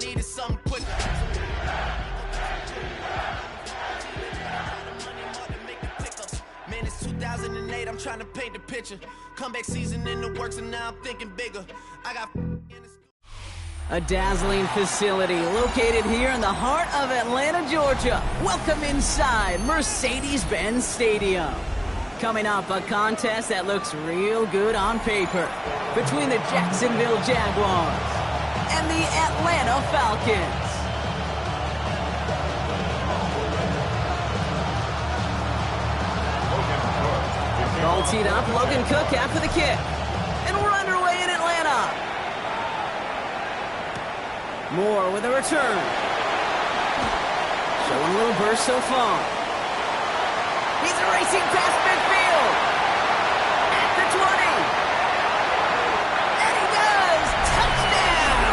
needed something quick. Man, it's 2008, I'm trying to paint the picture. Comeback season in the works, and now I'm thinking bigger. I got a dazzling facility located here in the heart of Atlanta, Georgia. Welcome inside Mercedes-Benz Stadium. Coming up, a contest that looks real good on paper between the Jacksonville Jaguars and the Atlanta Falcons. Ball teed up, Logan Cook after the kick. And we're underway in Atlanta. Moore with a return. Showing a little burst so far. He's racing past midfield. At the 20. And he does! Touchdown!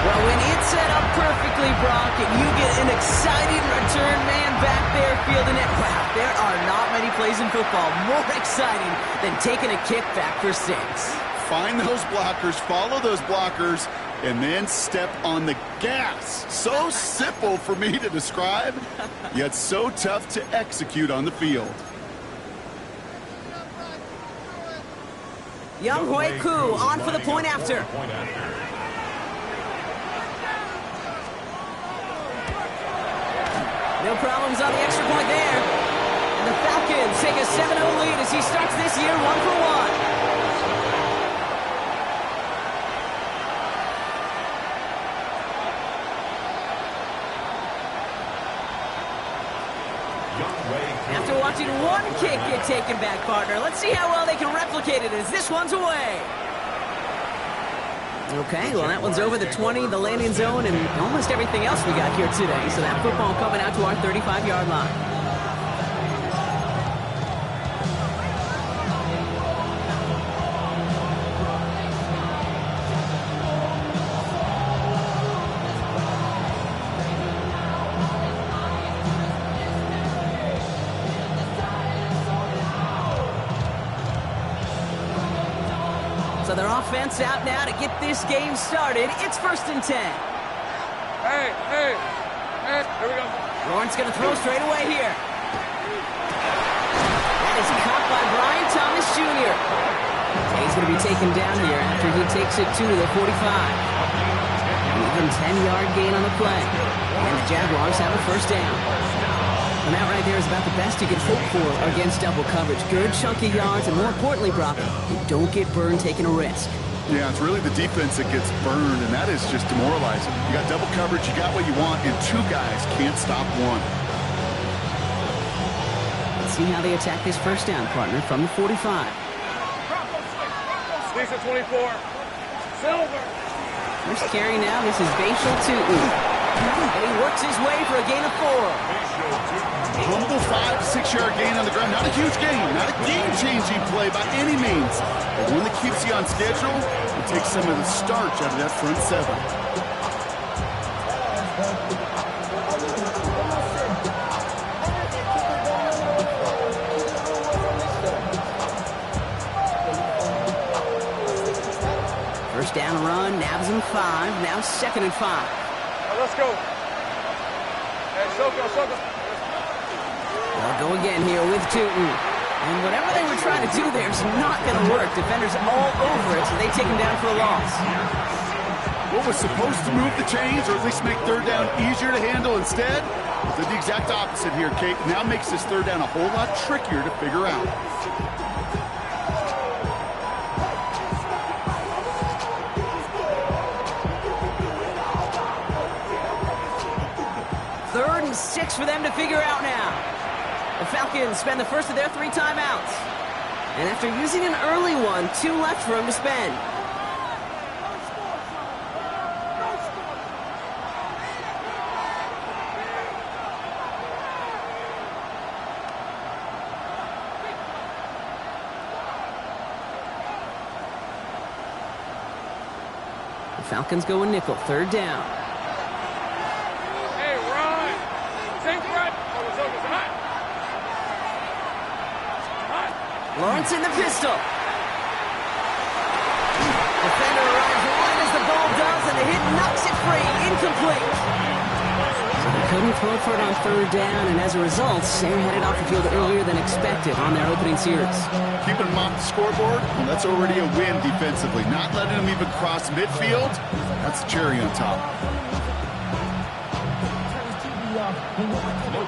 Well, when it's set up perfectly, Brock, and you get an exciting return man back there fielding it, wow, there are not many plays in football more exciting than taking a kick back for 6. Find those blockers, follow those blockers, and then step on the gas. So simple for me to describe, yet so tough to execute on the field. Younghoe Koo on for the point after. No problems on the extra point there. And the Falcons take a 7-0 lead as he starts this year 1-for-1. After watching one kick get taken back, partner, let's see how well they can replicate it as this one's away. Okay, well, that one's over the 20, the landing zone, and almost everything else we got here today. So that football coming out to our 35-yard line. So their offense out now to get this game started. It's 1st and 10. Hey, here we go. Lawrence going to throw straight away here. That is caught by Brian Thomas Jr. He's going to be taken down here after he takes it to the 45. An even 10-yard gain on the play. And the Jaguars have a 1st down. And that right there is about the best you can hope for against double coverage. Good chunky yards, and more importantly, Brock, you don't get burned taking a risk. Yeah, it's really the defense that gets burned, and that is just demoralizing. You got double coverage, you got what you want, and 2 guys can't stop one. Let's see how they attack this 1st down, partner, from the 45. Lisa 24. Silver. First carry now, this is Bashal Tootin. And he works his way for a gain of 4. Humble 5 to 6 yard gain on the ground. Not a huge gain, not a game-changing play by any means. But one that keeps you on schedule and takes some of the starch out of that front 7. First down run, nabs him 5, now 2nd and 5. Right, let's go. Hey, Soko. They'll go again here with Tootin. And whatever they were trying to do there is not going to work. Defenders all over it, so they take him down for a loss. What was supposed to move the chains, or at least make 3rd down easier to handle instead, did the exact opposite here, Kate. Now makes this 3rd down a whole lot trickier to figure out. Third and 6 for them to figure out now. The Falcons spend the first of their 3 timeouts. And after using an early one, 2 left for him to spend. The Falcons go a nickel, 3rd down. Hey, Ron. Same threat. Lawrence in the pistol. Defender arrives right as the ball couldn't throw for it on third down, and as a result, they're headed off the field earlier than expected on their opening series. Keeping them off the scoreboard, well, that's already a win defensively. Not letting them even cross midfield, that's the cherry on top.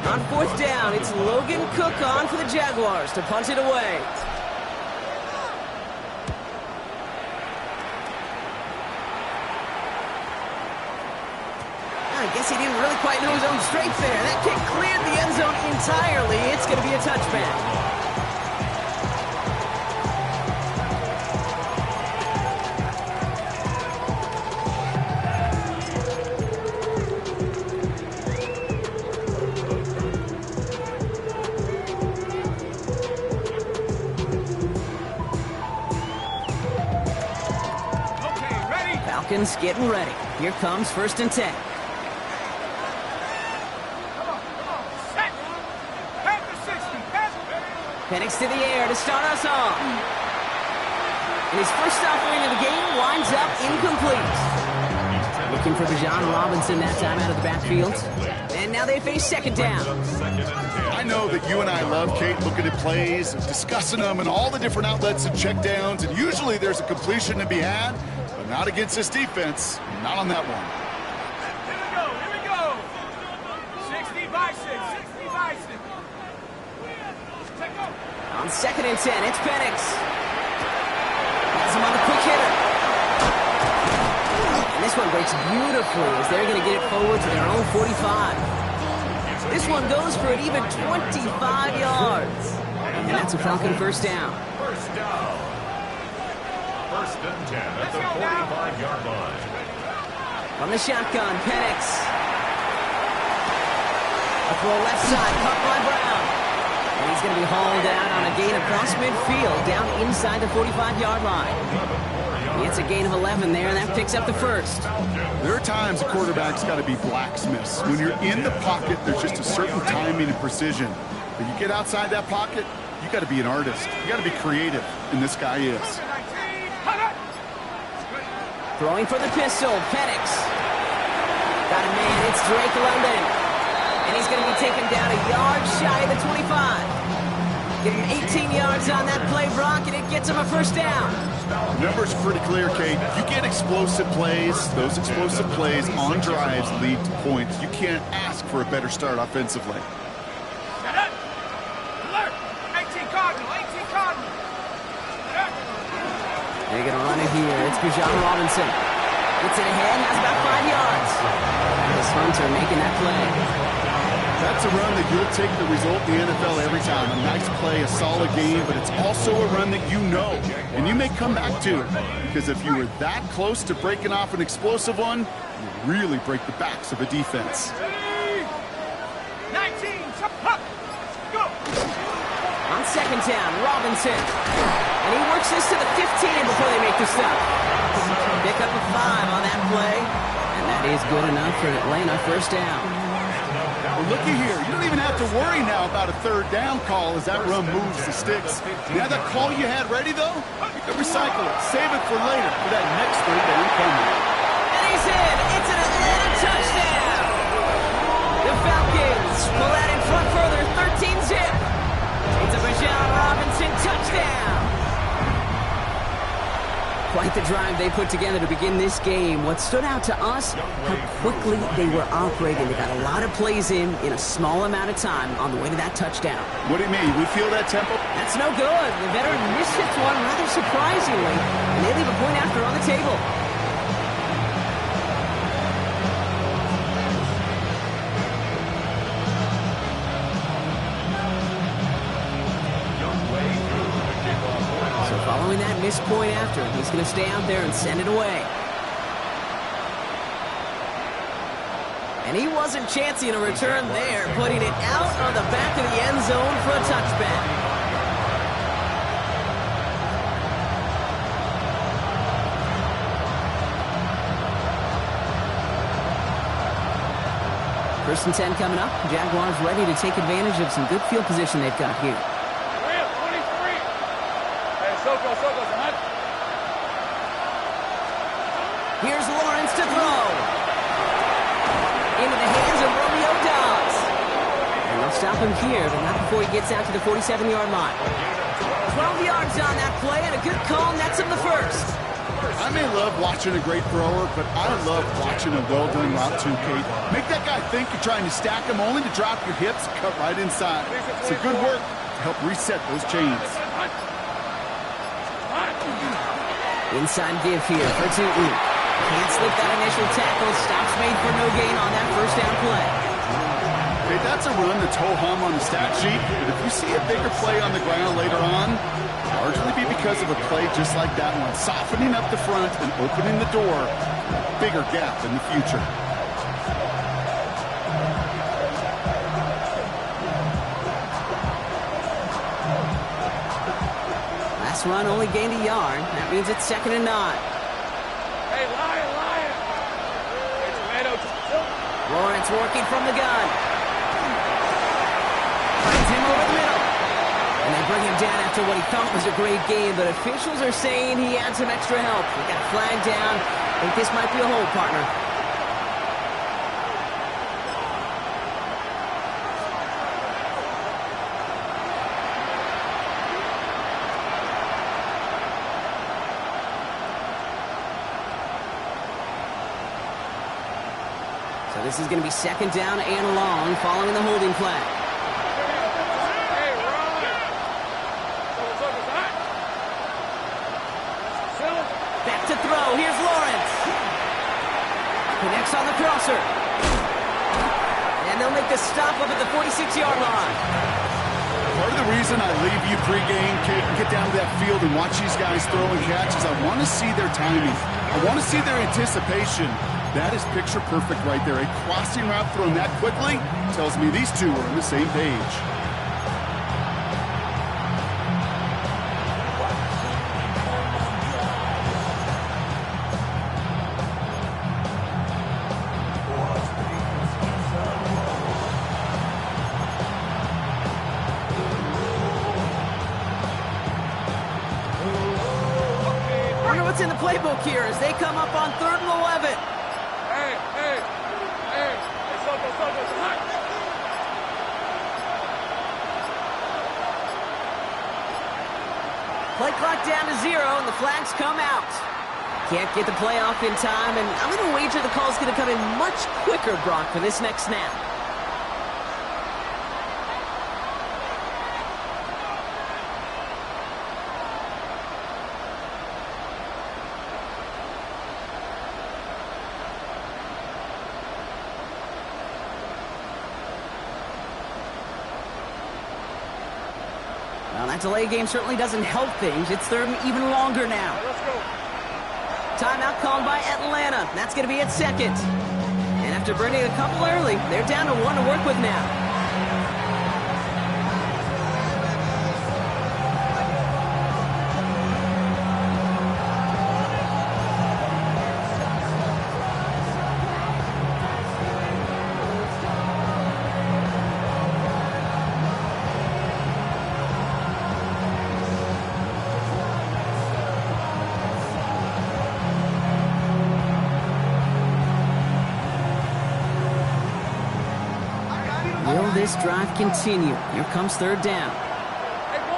On fourth down, it's Logan Cook on for the Jaguars to punt it away. I guess he didn't really quite know his own strength there. That kick cleared the end zone entirely. It's going to be a touchback. Falcons getting ready. Here comes 1st and 10. Penix to the air to start us off. And his first offering of the game winds up incomplete. Looking for Bijan Robinson that time out of the backfield. And now they face 2nd down. I know that you and I love, Kate, looking at plays, discussing them, and all the different outlets and checkdowns, and usually there's a completion to be had, but not against this defense. Not on that one. Here we go. 60 by 6, 60 by 6. On 2nd and 10, it's Penix. Has him on the quick hitter. And this one breaks beautifully as they're going to get it forward to their own 45. This one goes for an even 25 yards. And that's a Falcon first down. First down. 1st and 10 at the 45-yard line. From the shotgun, Penix. A throw left side, caught by Brown. And he's going to be hauled out on a gain across midfield, down inside the 45-yard line. It's a gain of 11 there, and that picks up the first. There are times a quarterback's got to be blacksmiths. When you're in the pocket, there's just a certain timing and precision. But you get outside that pocket, you got to be an artist. You got to be creative, and this guy is. Throwing for the pistol, Penix. Got a man, it's Drake London. And he's going to be taken down a yard shy of the 25. Getting 18 yards on that play, Brock, and it gets him a first down. The numbers are pretty clear, Kate. You get explosive plays. Those explosive plays on drives lead to points. You can't ask for a better start offensively. Alert! 18 Cardinal, 18 Cardinal. They're going to run it here. It's Bijan Robinson. Gets it ahead, has about 5 yards. This Hunter making that play. That's a run that you'll take the result in the NFL every time. A nice play, a solid game, but it's also a run that you know, and you may come back to. Because if you were that close to breaking off an explosive one, you really break the backs of a defense. 19, go! On 2nd down, Robinson. And he works this to the 15 before they make the stop. Pick up a 5 on that play. And that is good enough for Atlanta first down. Well, looky here. You don't even have to worry now about a 3rd down call as that run moves the sticks. Now that call you had ready, though, you can recycle it. Save it for later for that next 3rd down coming. And he's in. It's an Atlanta touchdown. The Falcons pull that in front further, 13-zip. It's a Bijan Robinson touchdown. Quite the drive they put together to begin this game. What stood out to us, how quickly they were operating. They got a lot of plays in a small amount of time on the way to that touchdown. What do you mean? We feel that tempo? That's no good. The veteran mishits one rather surprisingly, and they leave a point after on the table. Following that missed point after, he's going to stay out there and send it away. And he wasn't chancing a return there, putting it out on the back of the end zone for a touchback. First and 10 coming up. Jaguars ready to take advantage of some good field position they've got here. Here's Lawrence to throw. Into the hands of Romeo Dobbs. They'll stop him here, but not before he gets out to the 47-yard line. 12 yards on that play, and a good call nets him the first. I may love watching a great thrower, but I love watching a well-done route too, Kate. Make that guy think you're trying to stack him only to drop your hips and cut right inside. It's a good work to help reset those chains. Inside give here for Tootin. Can't slip that initial tackle. Stops made for no gain on that first down play. Okay, that's a run that's ho-hum on the stat sheet, but if you see a bigger play on the ground later on, largely be because of a play just like that one, softening up the front and opening the door for a bigger gap in the future. Last run only gained a yard. That means it's 2nd and 9. Hey, Lion! Lawrence working from the gun. Finds him over the middle. And they bring him down after what he thought was a great game, but officials are saying he had some extra help. He got flagged down. I think this might be a hold, partner. So this is going to be 2nd down and long following the holding flag. Back to throw. Here's Lawrence. Connects on the crosser. And they'll make the stop up at the 46-yard line. Part of the reason I leave you pregame, kid, and get down to that field and watch these guys throw and catch is I want to see their timing. I want to see their anticipation. That is picture perfect right there. A crossing route thrown that quickly tells me these two are on the same page. Wonder what's in the playbook here as they come up on 3rd and 11. Play clock down to 0, and the flags come out. Can't get the play off in time, and I'm going to wager the call's going to come in much quicker, Brock, for this next snap. Well, that delay game certainly doesn't help things. It's 3rd and even longer now. Let's go. Timeout called by Atlanta. That's going to be at 2nd. And after burning a couple early, they're down to 1 to work with now. Will this drive continue? Here comes 3rd down. Hey, go!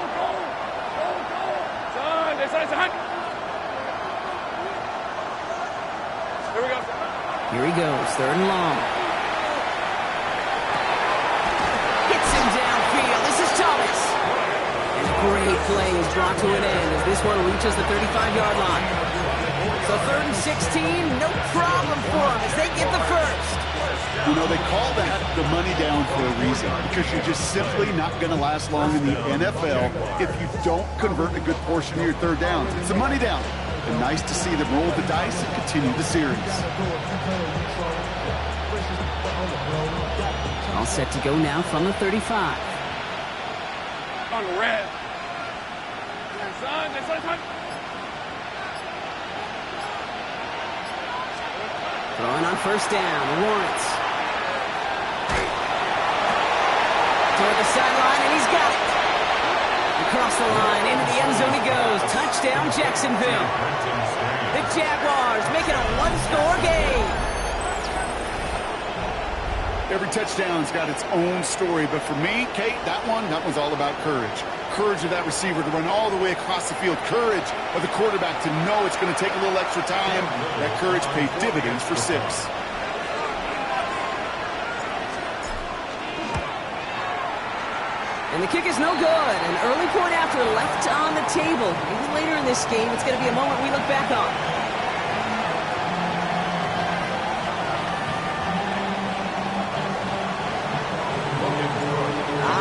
Son, this is hot. Here we go. Here he goes, 3rd and long. Hits him downfield. This is Thomas. And a great play is brought to an end as this one reaches the 35-yard line. So 3rd and 16, no problem for them as they get the first. You know, they call that the money down for a reason, because you're just simply not going to last long in the NFL if you don't convert a good portion of your 3rd downs. It's a money down. And nice to see them roll the dice and continue the series. All set to go now from the 35. On the red. Son, this is hot. Throwing on 1st down, Lawrence. Toward the sideline, and he's got it. Across the line, into the end zone he goes. Touchdown, Jacksonville. The Jaguars making a 1-score game. Every touchdown's got its own story, but for me, Kate, that one's all about courage. Courage of that receiver to run all the way across the field. Courage of the quarterback to know it's going to take a little extra time. That courage paid dividends for 6. And the kick is no good. An early point after left on the table. Maybe later in this game, it's going to be a moment we look back on.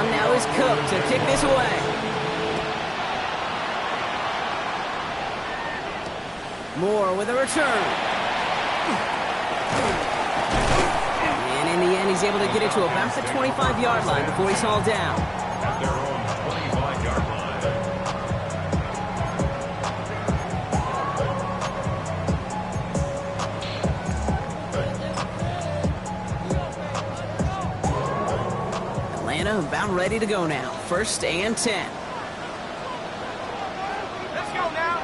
Now is Cook to kick this away. Moore with a return. And in the end, he's able to get it to about the 25-yard line before he's hauled down. At their own 25-yard line. About ready to go now. 1st and 10. Let's go now.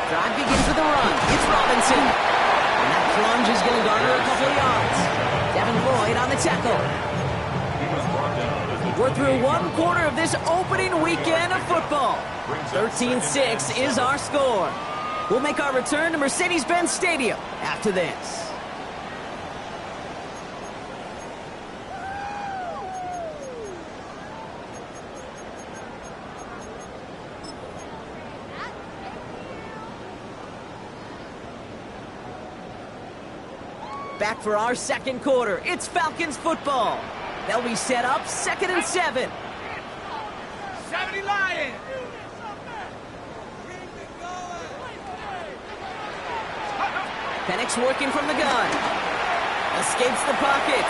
Drive begins with a run. It's Robinson. And that plunge is going to garner a couple of yards. Devin Lloyd on the tackle. We're through 1 quarter of this opening weekend of football. 13-6 is our score. We'll make our return to Mercedes-Benz Stadium after this. Back for our second quarter. It's Falcons football. They'll be set up 2nd and 7. 70 Lions. Penix working from the gun. Escapes the pocket.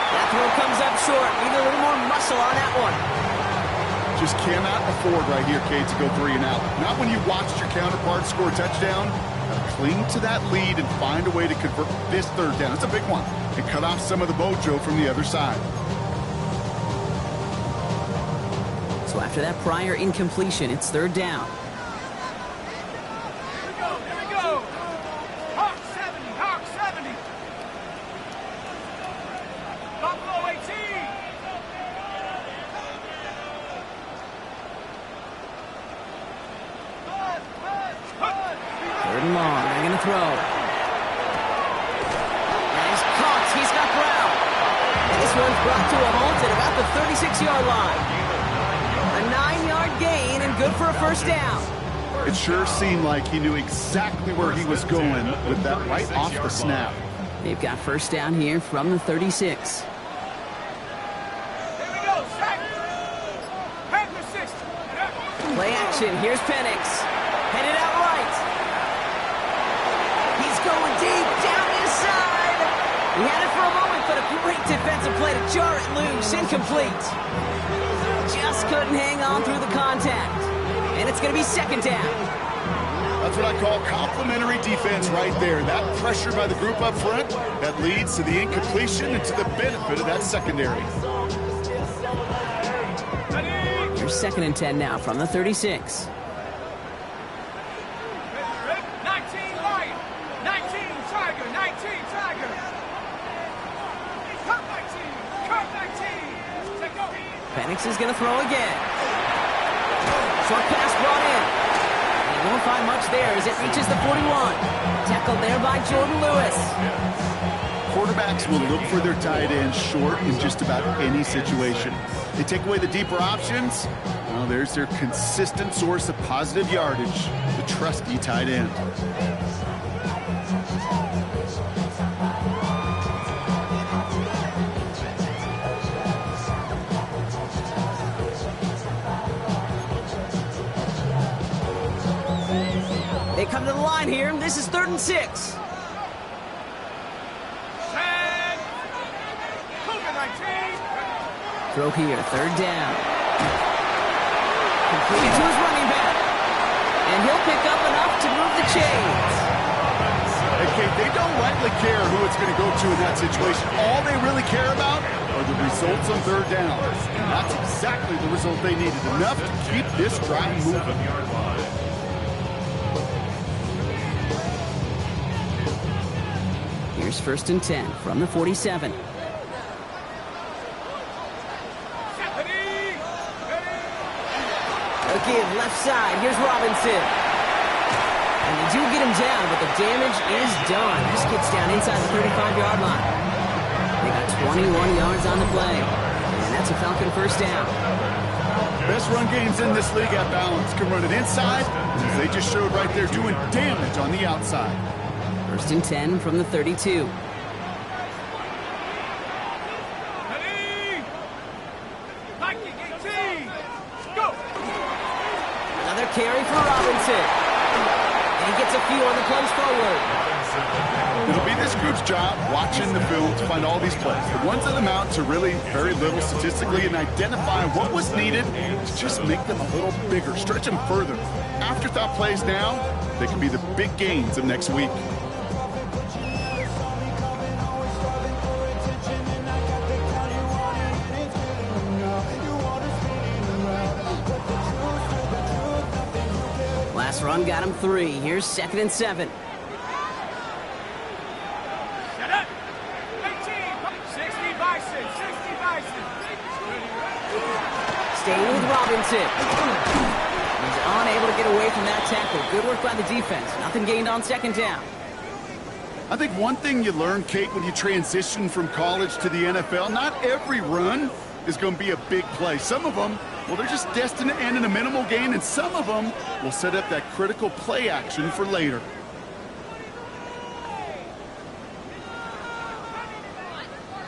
That throw comes up short. Need a little more muscle on that one. Just cannot afford right here, Kate, to go 3 and out. Not when you watched your counterpart score a touchdown. Cling to that lead and find a way to convert this 3rd down. It's a big one. And cut off some of the mojo from the other side. So after that prior incompletion, it's 3rd down. Here we go. Hawk 70. Buffalo 18. 3rd and long. They're going to throw. And he's caught. He's got Brown. And this one's brought to a halt at about the 36-yard line. A 9-yard gain and good for a 1st down. It sure seemed like he knew exactly where he was going with that right off the snap. They've got 1st down here from the 36. Here we go. Sack. Panther 6. Play action. Here's Penix. Headed out right. He's going deep down his side. He had it for a moment, but a great defensive play to jar it loose. Incomplete. Just couldn't hang on through the contact. And it's going to be 2nd down. That's what I call complimentary defense right there. That pressure by the group up front, that leads to the incompletion and to the benefit of that secondary. Here's 2nd and 10 now from the 36. 19 Lion. 19 Tiger. 19 Tiger. Cut 19. Take over. Penix is going to throw again. Short pass brought in. He won't find much there as it reaches the 41. Tackled there by Jordan Lewis. Quarterbacks will look for their tight end short in just about any situation. They take away the deeper options. Well, there's their consistent source of positive yardage, the trusty tight end. They come to the line here. This is 3rd and 6. Throw here, 3rd down. Completed to his running back. And he'll pick up enough to move the chains. Okay, they don't likely care who it's going to go to in that situation. All they really care about are the results on 3rd down. And that's exactly the result they needed. Enough to keep this drive moving. Here's Here's 1st and 10 from the 47. Again, left side. Here's Robinson. And they do get him down, but the damage is done. This gets down inside the 35-yard line. They got 21 yards on the play. And that's a Falcon first down. Best run games in this league at balance. Can run it inside, as they just showed right there, doing damage on the outside. 1st and 10 from the 32. Another carry for Robinson. And he gets a few on the plunge forward. It'll be this group's job watching the film to find all these plays. The ones that amount to really very little statistically and identify what was needed to just make them a little bigger, stretch them further. Afterthought plays now, they can be the big gains of next week. Last run got him 3. Here's 2nd and 7. Staying with Robinson. He's unable to get away from that tackle. Good work by the defense. Nothing gained on 2nd down. I think one thing you learn, Kate, when you transition from college to the NFL, not every run is going to be a big play. Some of them, well, they're just destined to end in a minimal gain, and some of them will set up that critical play action for later.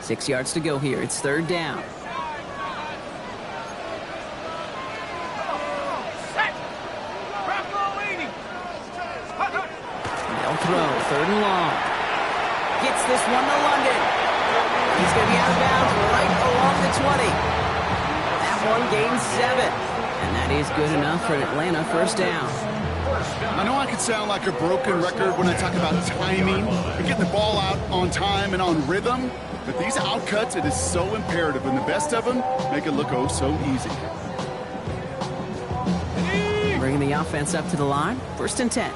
Six yards to go here. It's 3rd down. They'll throw. 3rd and long. Gets this one to London. He's going to be out of bounds right along the 20. That one gains 7. And that is good enough for Atlanta. 1st down. I know I can sound like a broken record when I talk about timing and getting the ball out on time and on rhythm, but these outcuts, it is so imperative, and the best of them make it look oh so easy. Bringing the offense up to the line. 1st and 10.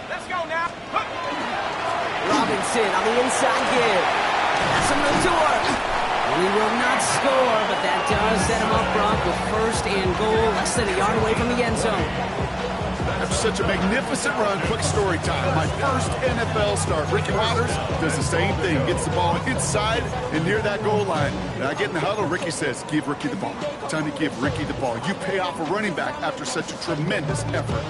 Let's go now. Robinson on the inside give. That's some room to work. He will not score, but that does set him up, Brock, with 1st and goal, less than a yard away from the end zone. After such a magnificent run, quick story time. My first NFL start. Ricky Waters does the same thing. Gets the ball inside and near that goal line. And I get in the huddle, Ricky says, give Ricky the ball. Time to give Ricky the ball. You pay off a running back after such a tremendous effort.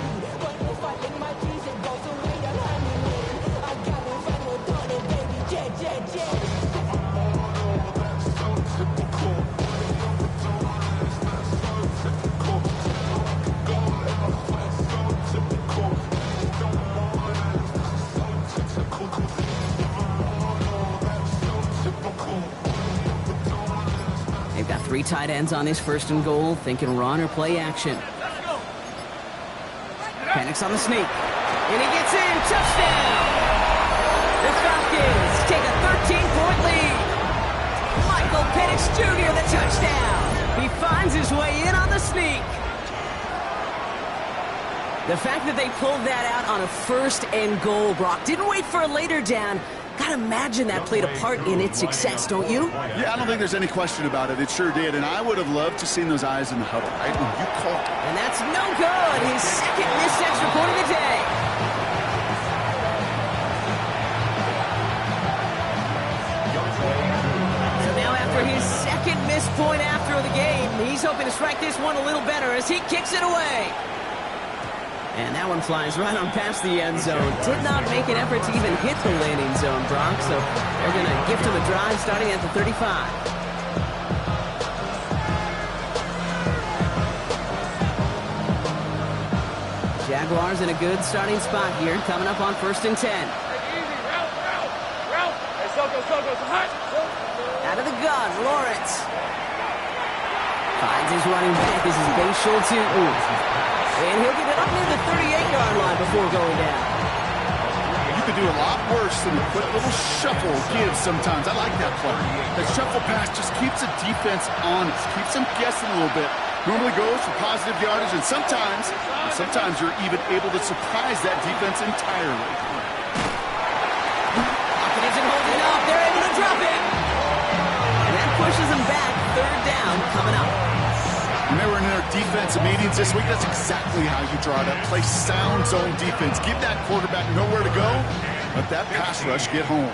They've got 3 tight ends on this 1st and goal, thinking run or play action. Panics on the sneak. And he gets in. Touchdown! The Falcons take a 13-point lead. Michael Penix Jr., the touchdown. He finds his way in on the sneak. The fact that they pulled that out on a 1st and goal, Brock, didn't wait for a later down. Gotta imagine that played a part in its success, don't you? Yeah, I don't think there's any question about it. It sure did, and I would have loved to seen those eyes in the huddle, right? When you called it. And that's no good. His 2nd missed extra point of the day. So now after his 2nd missed point after the game, he's hoping to strike this one a little better as he kicks it away. And that one flies right on past the end zone. Did not make an effort to even hit the landing zone, Brock. So they're going to gift him a drive starting at the 35. Jaguars in a good starting spot here, coming up on 1st and 10. Out of the gun, Lawrence. Finds his running back. This is Ben Schultz. And he'll get it up near the 38-yard line before going down. You could do a lot worse than a quick little shuffle give sometimes. I like that play. That shuffle pass just keeps the defense honest, keeps them guessing a little bit. Normally goes for positive yardage, and sometimes you're even able to surprise that defense entirely. holding off. They're able to drop it. And that pushes them back. Third down coming up. When they were in their defensive meetings this week, that's exactly how you draw it up. Play sound zone defense. Give that quarterback nowhere to go. Let that pass rush get home.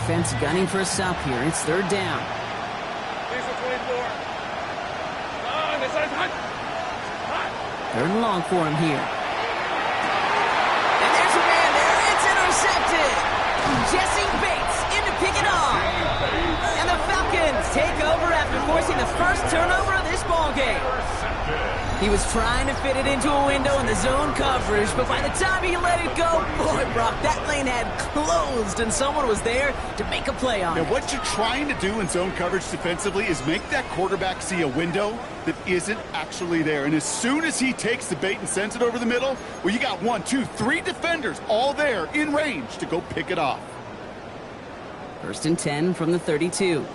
Defense gunning for a stop here. It's third down. Third and long for him here. And there's a man there. It's intercepted. Jesse Bates in to pick it off. And the Falcons take over after forcing the first turnover of this ballgame. He was trying to fit it into a window in the zone coverage, but by the time he let it go, boy, Brock, that lane had closed, and someone was there to make a play on it. And what you're trying to do in zone coverage defensively is make that quarterback see a window that isn't actually there. And as soon as he takes the bait and sends it over the middle, well, you got 1, 2, 3 defenders all there in range to go pick it off. First and 10 from the 32.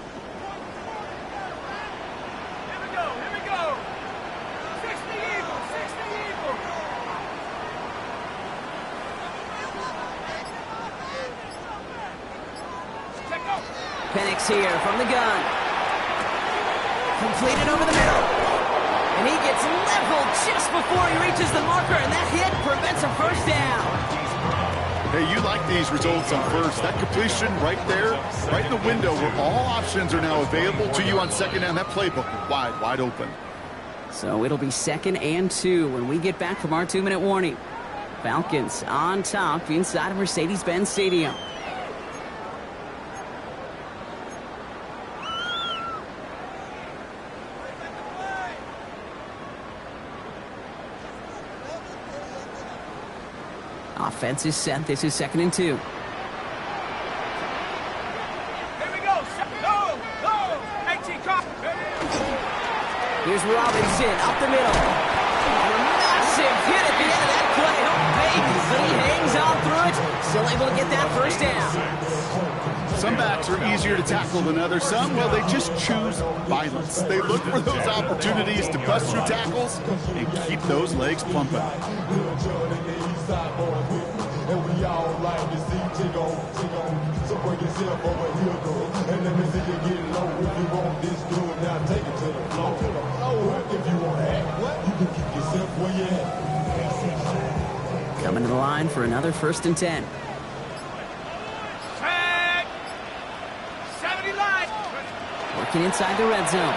Penix here from the gun. Completed over the middle. And he gets leveled just before he reaches the marker, and that hit prevents a first down. Hey, you like these results on first. That completion right there, right in the window where all options are now available to you on second down. That playbook wide open. So it'll be 2nd and 2 when we get back from our 2-minute warning. Falcons on top inside of Mercedes-Benz Stadium. Offense is set. This is 2nd and 2. Here we go. Go. 18, cop. Here's Robinson up the middle. And a massive hit at the end of that play. Oh, baby. But he hangs on through it. Still able to get that first down. Some backs are easier to tackle than others. Some, well, they just choose violence. They look for those opportunities to bust through tackles and keep those legs pumping. And we all like to see tick on. So bring yourself over here, girl. And let me see you get low. If you want this good, now take it to the floor. If you want to act, you can keep yourself where you at. Coming to the line for another 1st and 10. Tag. 70 line. Working inside the red zone.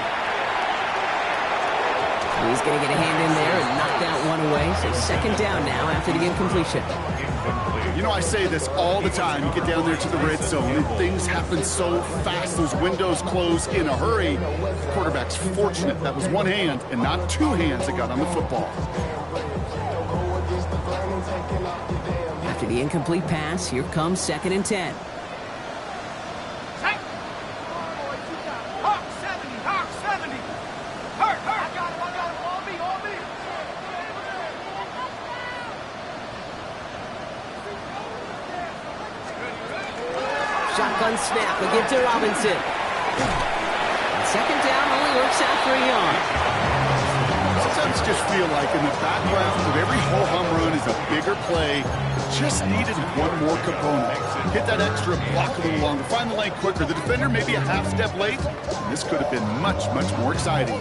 He's going to get a hand in there and knock that one away. So 2nd down now after the incompletion. You know, I say this all the time. You get down there to the red zone, and things happen so fast. Those windows close in a hurry. The quarterback's fortunate. That was one hand and not 2 hands that got on the football. After the incomplete pass, here comes 2nd and 10. Shotgun snap, we give to Robinson. And 2nd down only works out for a yard. Sometimes just feel like in the background of every ho-hum run is a bigger play. Just needed one more component. Hit that extra block a little longer. Find the lane quicker. The defender maybe a half step late. And this could have been much, much more exciting.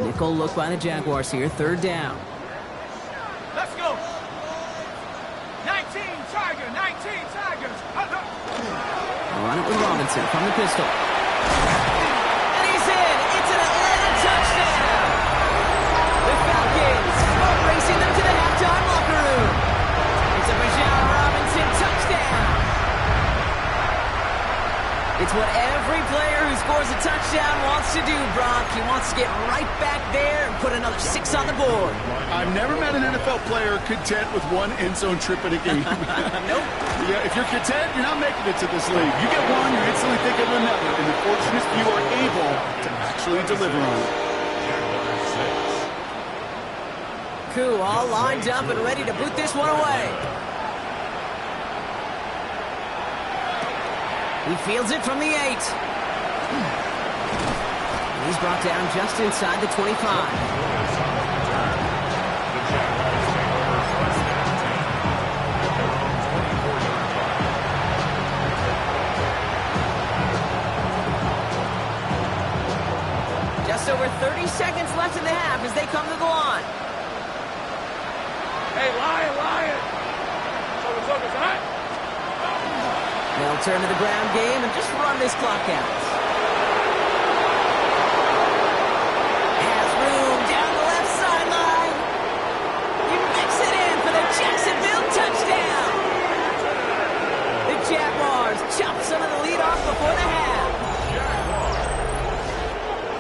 Nickel look by the Jaguars here. 3rd down. Let's go. 19 Tigers. Run it with Robinson from the pistol. And he's in. It's an Atlanta touchdown. The Falcons are racing them to the halftime locker room. It's a Bijan Robinson touchdown. It's what every player who scores a touchdown wants to do, Brock. He wants to get right back there and put another 6 on the board. I've never met an NFL player content with one end zone trip in a game. Nope. Yeah, if you're content, you're not making it to this league. You get one, you instantly think of another, and the fortunate few are able to actually deliver on it. Njoku all lined up and ready to boot this one away. He fields it from the 8. And he's brought down just inside the 25. Just over 30 seconds left in the half as they come to the line. Hey, Lion! Someone's hot. They'll turn to the ground game and just run this clock out. Has room down the left sideline. He makes it in for the Jacksonville touchdown. The Jaguars chop some of the lead off before the half.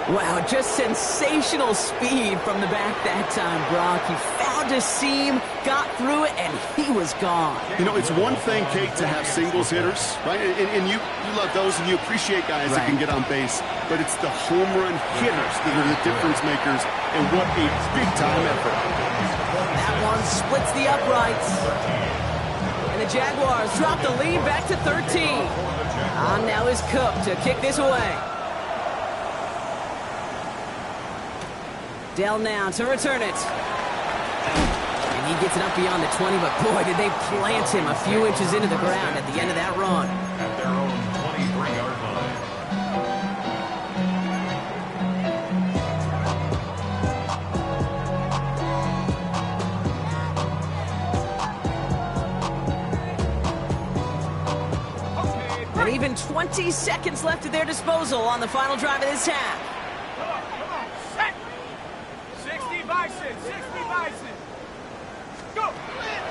Wow, just sensational speed from the back that time, Brock. He found a seam, got through it, and he was gone. You know, it's one thing, Kate, to have singles hitters, right? And you love those, and you appreciate guys that can get on base. But it's the home run hitters that are the difference makers, and what a big-time effort. That one splits the uprights. And the Jaguars drop the lead back to 13. On now is Cook to kick this away. Dell now to return it. And he gets it up beyond the 20, but boy, did they plant him a few inches into the ground at the end of that run. At their own 23-yard line. And even 20 seconds left at their disposal on the final drive of this half.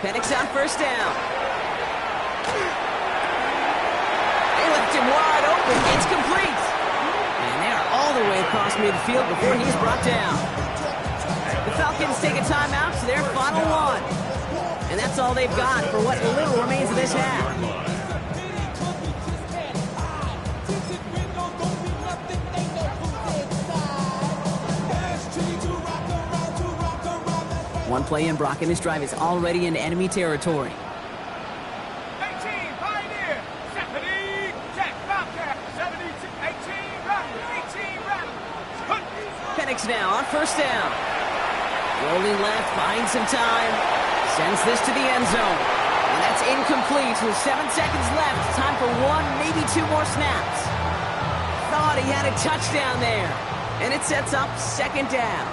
Penix on first down. They left him wide open. It's complete. And they are all the way across midfield before he's brought down. The Falcons take a timeout to their final one. And that's all they've got for what little remains of this half. One play in, Brock, and this drive is already in enemy territory. 18, Pioneer! 70, Jack, Bobcat, 72, 18, Rattler. Penix now on first down. Rolling left, buying some time. Sends this to the end zone. And that's incomplete with 7 seconds left. Time for one, maybe two more snaps. Thought he had a touchdown there. And it sets up second down.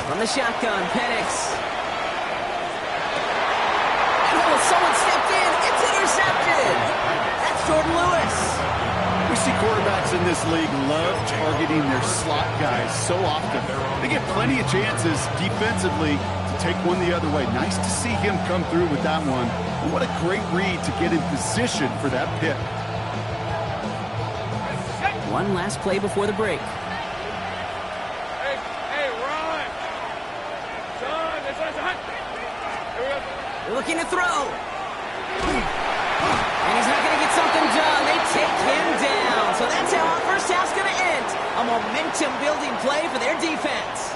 From the shotgun, Penix. Oh, someone stepped in. It's intercepted. That's Jordan Lewis. We see quarterbacks in this league love targeting their slot guys so often. They get plenty of chances defensively to take one the other way. Nice to see him come through with that one. And what a great read to get in position for that pick. One last play before the break. Looking to throw. And he's not going to get something done. They take him down. So that's how our first half's going to end. A momentum-building play for their defense.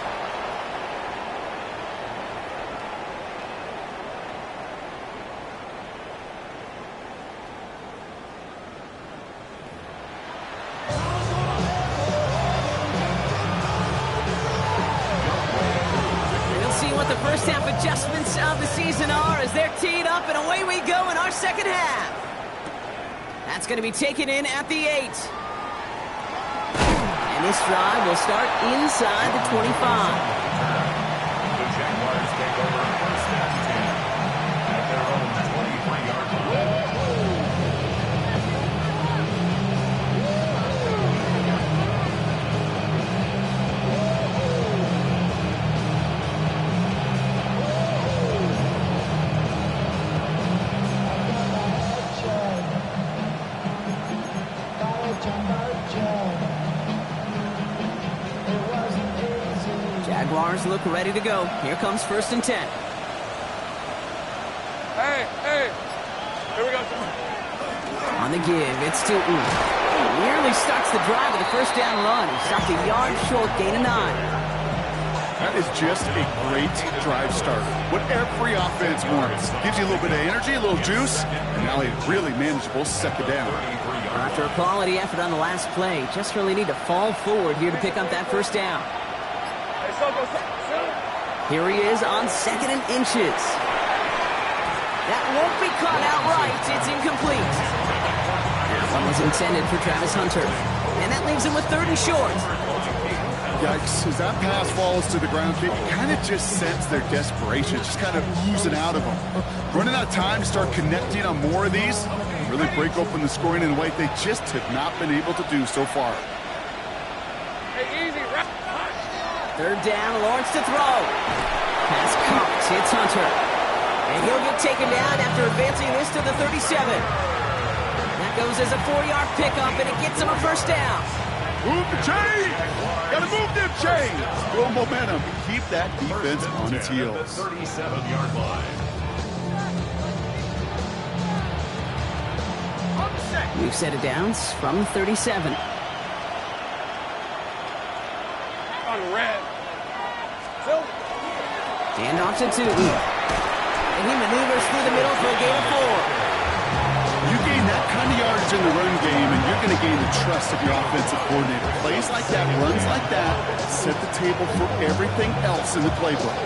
What the first half adjustments of the season are as they're teed up, and away we go in our second half. That's going to be taken in at the 8. And this drive will start inside the 25. The Jaguars take over first and 10 at their own 23-yard line. Jaguars look ready to go. Here comes first and 10. Hey, here we go. On the give, it's Tootin. Nearly starts the drive with a first down run. He stopped a yard short, gain of 9. That is just a great drive starter. What every offense wants. Gives you a little bit of energy, a little juice, and now a really manageable second down. After a quality effort on the last play, just really need to fall forward here to pick up that first down. Here he is on 2nd and inches. That won't be caught outright. It's incomplete. That one was intended for Travis Hunter. And that leaves him with 3rd and short. Yikes, as that pass falls to the ground, you kind of just sense their desperation, just kind of oozing out of them. Running out of time to start connecting on more of these, really break open the scoring in a way they just have not been able to do so far. Hey, easy. 3rd down, Lawrence to throw. Pass caught, it's Hunter. And he'll get taken down after advancing this to the 37. That goes as a 4-yard pickup, and it gets him a first down. Move the chain! Gotta move them chains! Build momentum. Keep that defense on its heels. 37-yard line. We've set it down from 37. On red. Hand off to Tootin. And he maneuvers through the middle for a gain of 4. You gain that kind of yardage in the run game, and you're going to gain the trust of your offensive coordinator. Plays like that, runs like that, set the table for everything else in the playbook.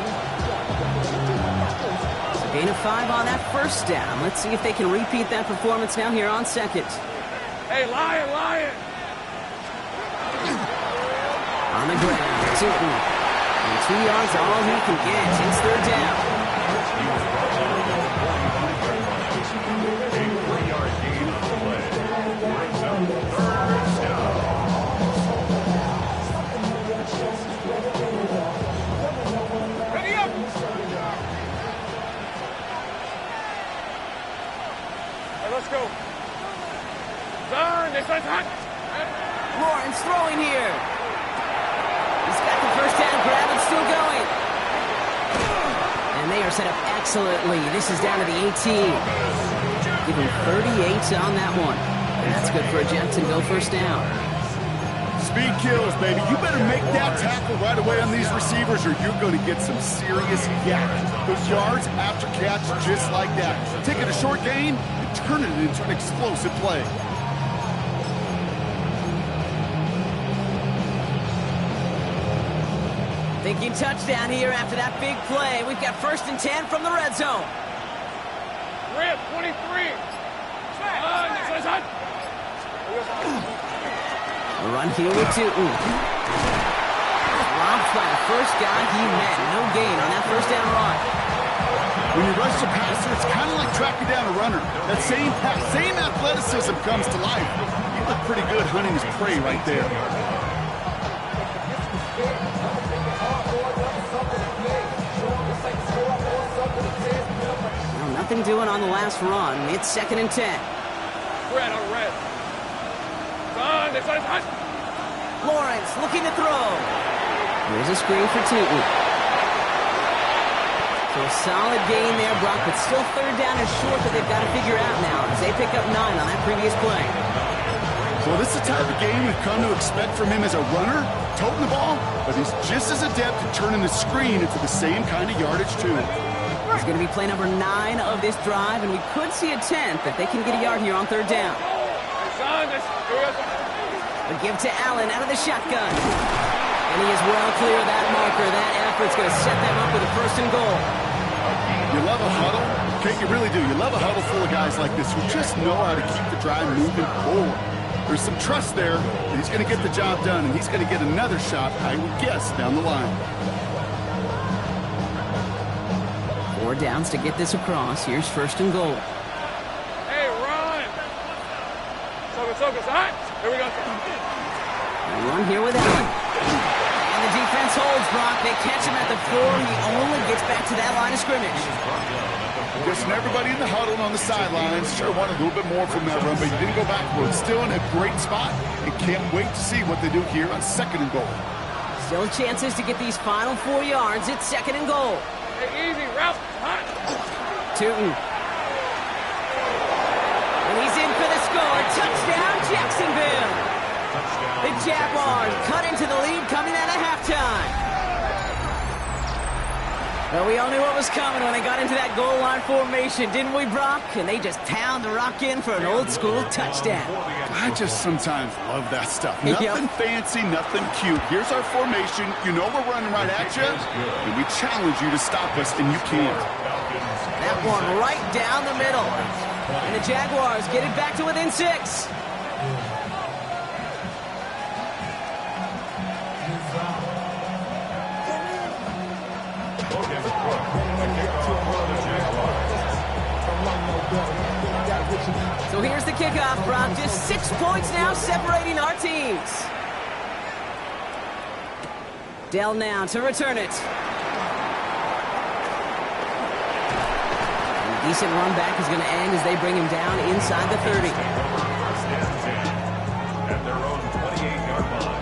So gain of 5 on that first down. Let's see if they can repeat that performance now here on 2nd. Hey, Lion! On the ground, Tootin. And 2 yards all he can get. It's 3rd down. Ready up! Hey, let's go. Done. This is hot. Lawrence throwing here. He's got the first down grab and still going. And they are set up excellently. This is down to the 18. Give him 38 on that one. And that's good for a Jacksonville first down. Speed kills, baby. You better make that tackle right away on these receivers or you're going to get some serious yak. Those yards after catch just like that. Taking a short gain and turning it into an explosive play. Thinking touchdown here after that big play. We've got 1st and 10 from the red zone. Red 23. This is hot. A run here with Tootin. Robbed by the first guy he met. No gain on that first down run. When you rush the passer, it's kind of like tracking down a runner. That same pass, same athleticism comes to life. You look pretty good hunting his prey right there. Well, nothing doing on the last run. It's 2nd and 10. Red on red. Done. This is hot. Lawrence looking to throw. Here's a screen for Tootin. So a solid gain there, Brock, but still 3rd down and short that they've got to figure out now as they pick up 9 on that previous play. Well, this is the type of game we've come to expect from him as a runner, toting the ball, but he's just as adept at turning the screen into the same kind of yardage, too. He's going to be play number 9 of this drive, and we could see a 10th if they can get a yard here on 3rd down. A give to Allen out of the shotgun. And he is well clear of that marker. That effort's going to set them up with a 1st and goal. You love a huddle? Okay, you really do. You love a huddle full of guys like this who just know how to keep the drive moving forward. There's some trust there that he's going to get the job done, and he's going to get another shot, I would guess, down the line. 4 downs to get this across. Here's 1st and goal. Hey, run! Focus, hot! Here we go. A run here with Allen. And the defense holds, Brock. They catch him at the 4. He only gets back to that line of scrimmage. Guessing everybody in the huddle and on the sidelines sure wanted a little bit more from that run, but he didn't go backwards. Still in a great spot and can't wait to see what they do here on 2nd and goal. Still chances to get these final 4 yards. It's 2nd and goal. Hey, easy, route, hot. Tootin. And he's in for the score. The Jaguars cut into the lead coming out of halftime. Well, we all knew what was coming when they got into that goal line formation, didn't we, Brock? And they just pound the rock in for an old-school touchdown. I just sometimes love that stuff. Nothing fancy, nothing cute. Here's our formation. You know we're running right at you, and we challenge you to stop us, and you can't. That one right down the middle. And the Jaguars get it back to within 6. So here's the kickoff, Brock. Just 6 points now separating our teams. Dell now to return it. And a decent run back is going to end as they bring him down inside the 30. At their own 28-yard line.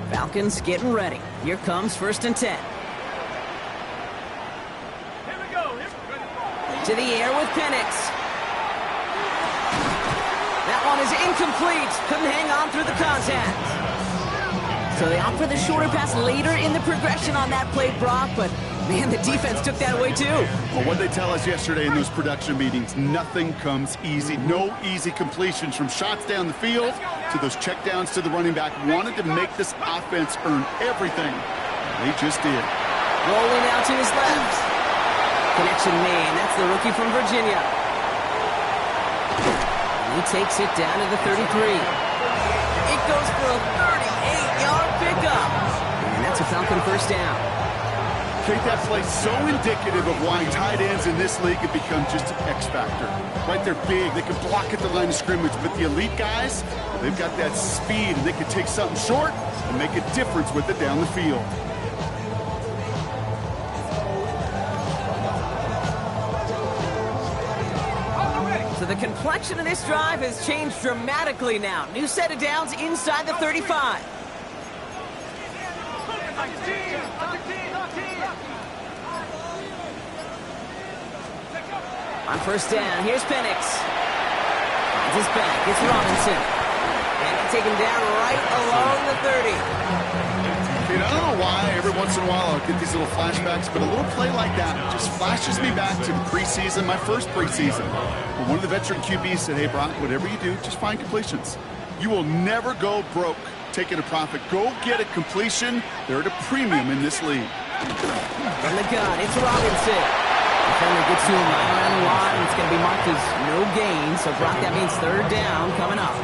Falcons getting ready. Here comes 1st and 10. Here we go. To the air with Penix. That one is incomplete. Couldn't hang on through the contact. So they opt for the shorter pass later in the progression on that play, Brock, but man, the defense took that away too. Well, what they tell us yesterday in those production meetings, nothing comes easy. No easy completions from shots down the field to those checkdowns to the running back. Wanted to make this offense earn everything. They just did. Rolling out to his left. Connection made. That's the rookie from Virginia. And he takes it down to the 33. It goes for a 38-yard pickup. And that's a Falcon 1st down. Kate, that play so indicative of why tight ends in this league have become just an X factor. Right, they're big, they can block at the line of scrimmage, but the elite guys, they've got that speed, and they can take something short and make a difference with it down the field. So the complexion of this drive has changed dramatically now. New set of downs inside the 35. On 1st down, here's Penix. Finds his back, it's Robinson. And they take him down right along the 30. I don't know why every once in a while I'll get these little flashbacks, but a little play like that just flashes me back to the preseason, my first preseason. But one of the veteran QBs said, hey, Brock, whatever you do, just find completions. You will never go broke taking a profit. Go get a completion. They're at a premium in this league. From the gun, it's Robinson. Defender gets to him right around the line, and it's going to be marked as no gain. So, Brock, that means 3rd down coming up.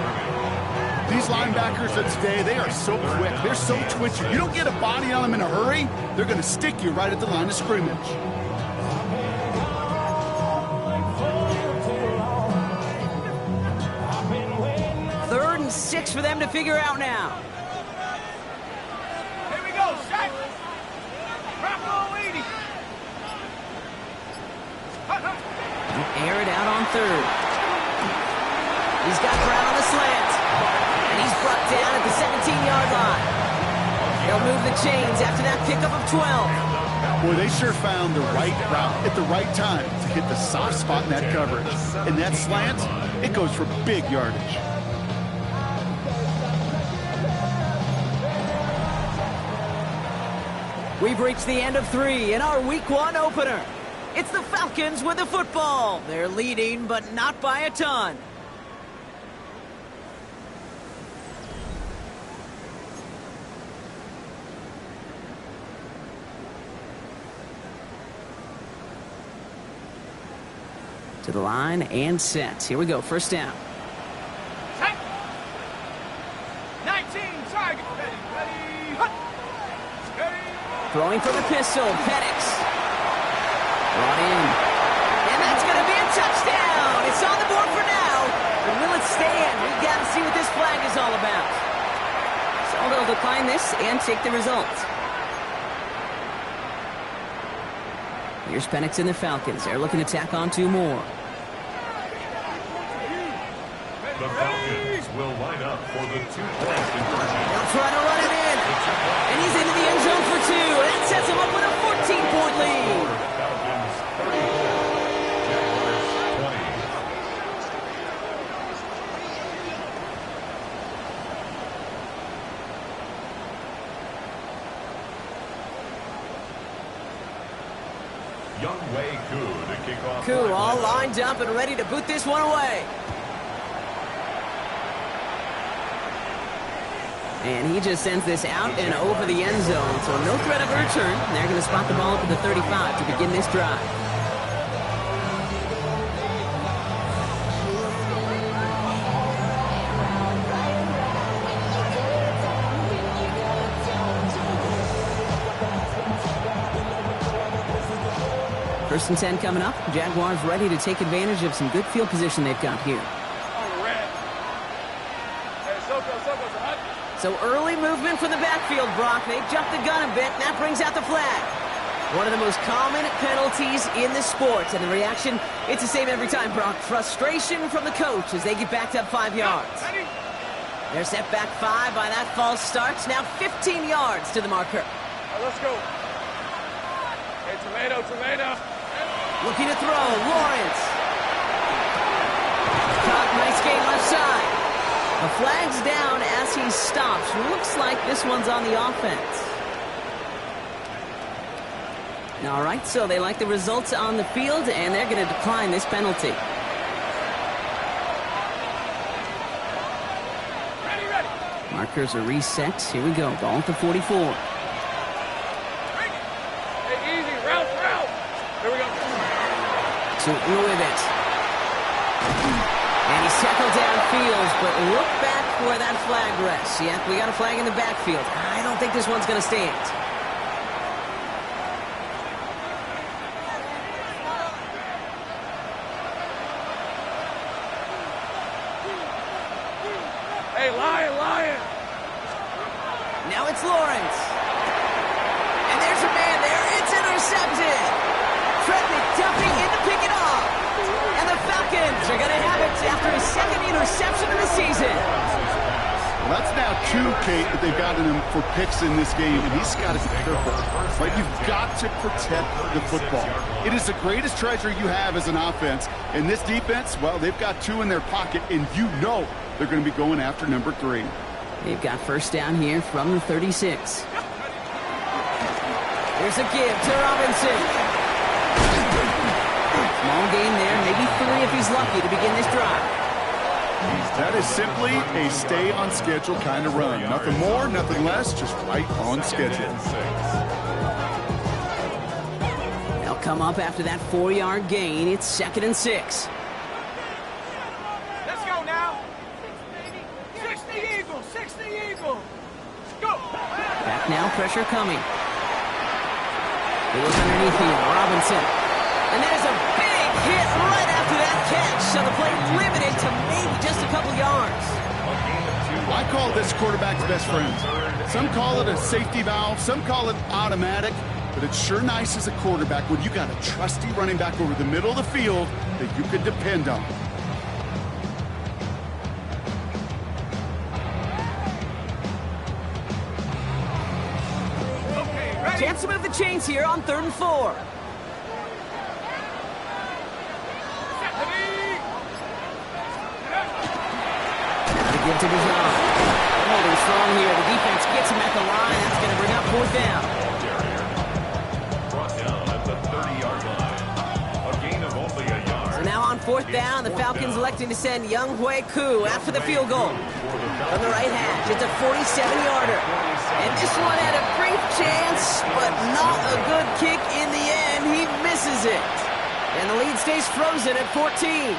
These linebackers of today, they are so quick. They're so twitchy. You don't get a body on them in a hurry, they're going to stick you right at the line of scrimmage. Third and 6 for them to figure out now. Here we go, Shaq. Drop low 80. Air it out on 3rd. He's got Brown on the slant. And he's brought down at the 17-yard line. They'll move the chains after that pickup of 12. Boy, they sure found the right route at the right time to hit the soft spot in that coverage. And that slant, it goes for big yardage. We've reached the end of 3 in our Week 1 opener. It's the Falcons with the football. They're leading, but not by a ton. To the line and set. Here we go, 1st down. Set. 19, target. Ready. Hut. Steady. Throwing from the pistol, Penix. Brought in. And that's going to be a touchdown. It's on the board for now. But will it stand? We've got to see what this flag is all about. So they'll decline this and take the result. Here's Penix and the Falcons. They're looking to tack on 2 more. Ready. The Falcons will line up for the two-point conversion. They'll try to run it in. And he's into the end zone for 2. And that sets him up with a 14-point lead. Falcons 34, Jaguars 20. Young Wei Koo to kick off. Koo all lined up and ready to boot this one away. And he just sends this out and over the end zone, so no threat of a return. They're going to spot the ball up at the 35 to begin this drive. First and 10 coming up. Jaguars ready to take advantage of some good field position they've got here. So early movement from the backfield, Brock. They jumped the gun a bit, and that brings out the flag. One of the most common penalties in the sport. And the reaction, it's the same every time, Brock. Frustration from the coach as they get backed up 5 yards. They're set back 5 by that false start. Now 15 yards to the marker. Let's go. Hey, tomato. Looking to throw, Lawrence. Caught, nice game left side. The flag's down as he stops. Looks like this one's on the offense. All right, so they like the results on the field, and they're going to decline this penalty. Ready. Markers are reset. Here we go. Ball at the 44. Hey, easy. Route. Here we go. Shooting with it. And he's tackled downfield, but look back where that flag rests. Yeah, we got a flag in the backfield. I don't think this one's going to stand. Hey, lion. Now it's Lawrence. And there's a man there. It's intercepted. Fred McDuffie in to pick it off. And the Falcons are going to have it after his second interception of the season. Well, that's now 2, Kate, that they've gotten him for picks in this game, and he's got to be careful. Right? You've got to protect the football. It is the greatest treasure you have as an offense. And this defense, well, they've got 2 in their pocket, and you know they're going to be going after number 3. They've got first down here from the 36. Here's a give to Robinson. Small game there, maybe 3 if he's lucky to begin this drive. That is simply a stay-on-schedule kind of run. Nothing more, nothing less, just right on schedule. They'll come up after that 4-yard gain. It's 2nd and 6. Let's go now. 60 Eagle. Go. Back now, pressure coming. He looks underneath here, Robinson. And there's a big hit right after that catch. So the play limited to maybe just a couple yards. I call this quarterback's best friend. Some call it a safety valve, some call it automatic, but it's sure nice as a quarterback when you got a trusty running back over the middle of the field that you can depend on. Chance to move the chains here on 3rd and 4. Give to Dijon. Holding strong here. The defense gets him at the line. That's going to bring up 4th down. Brought down at the 30-yard line. A gain of only a yard. So now on 4th down, the Falcons electing to send Young Wei Koo after the field goal. From the right hash, it's a 47-yarder. And this one had a brief chance, but not a good kick in the end. He misses it. And the lead stays frozen at 14.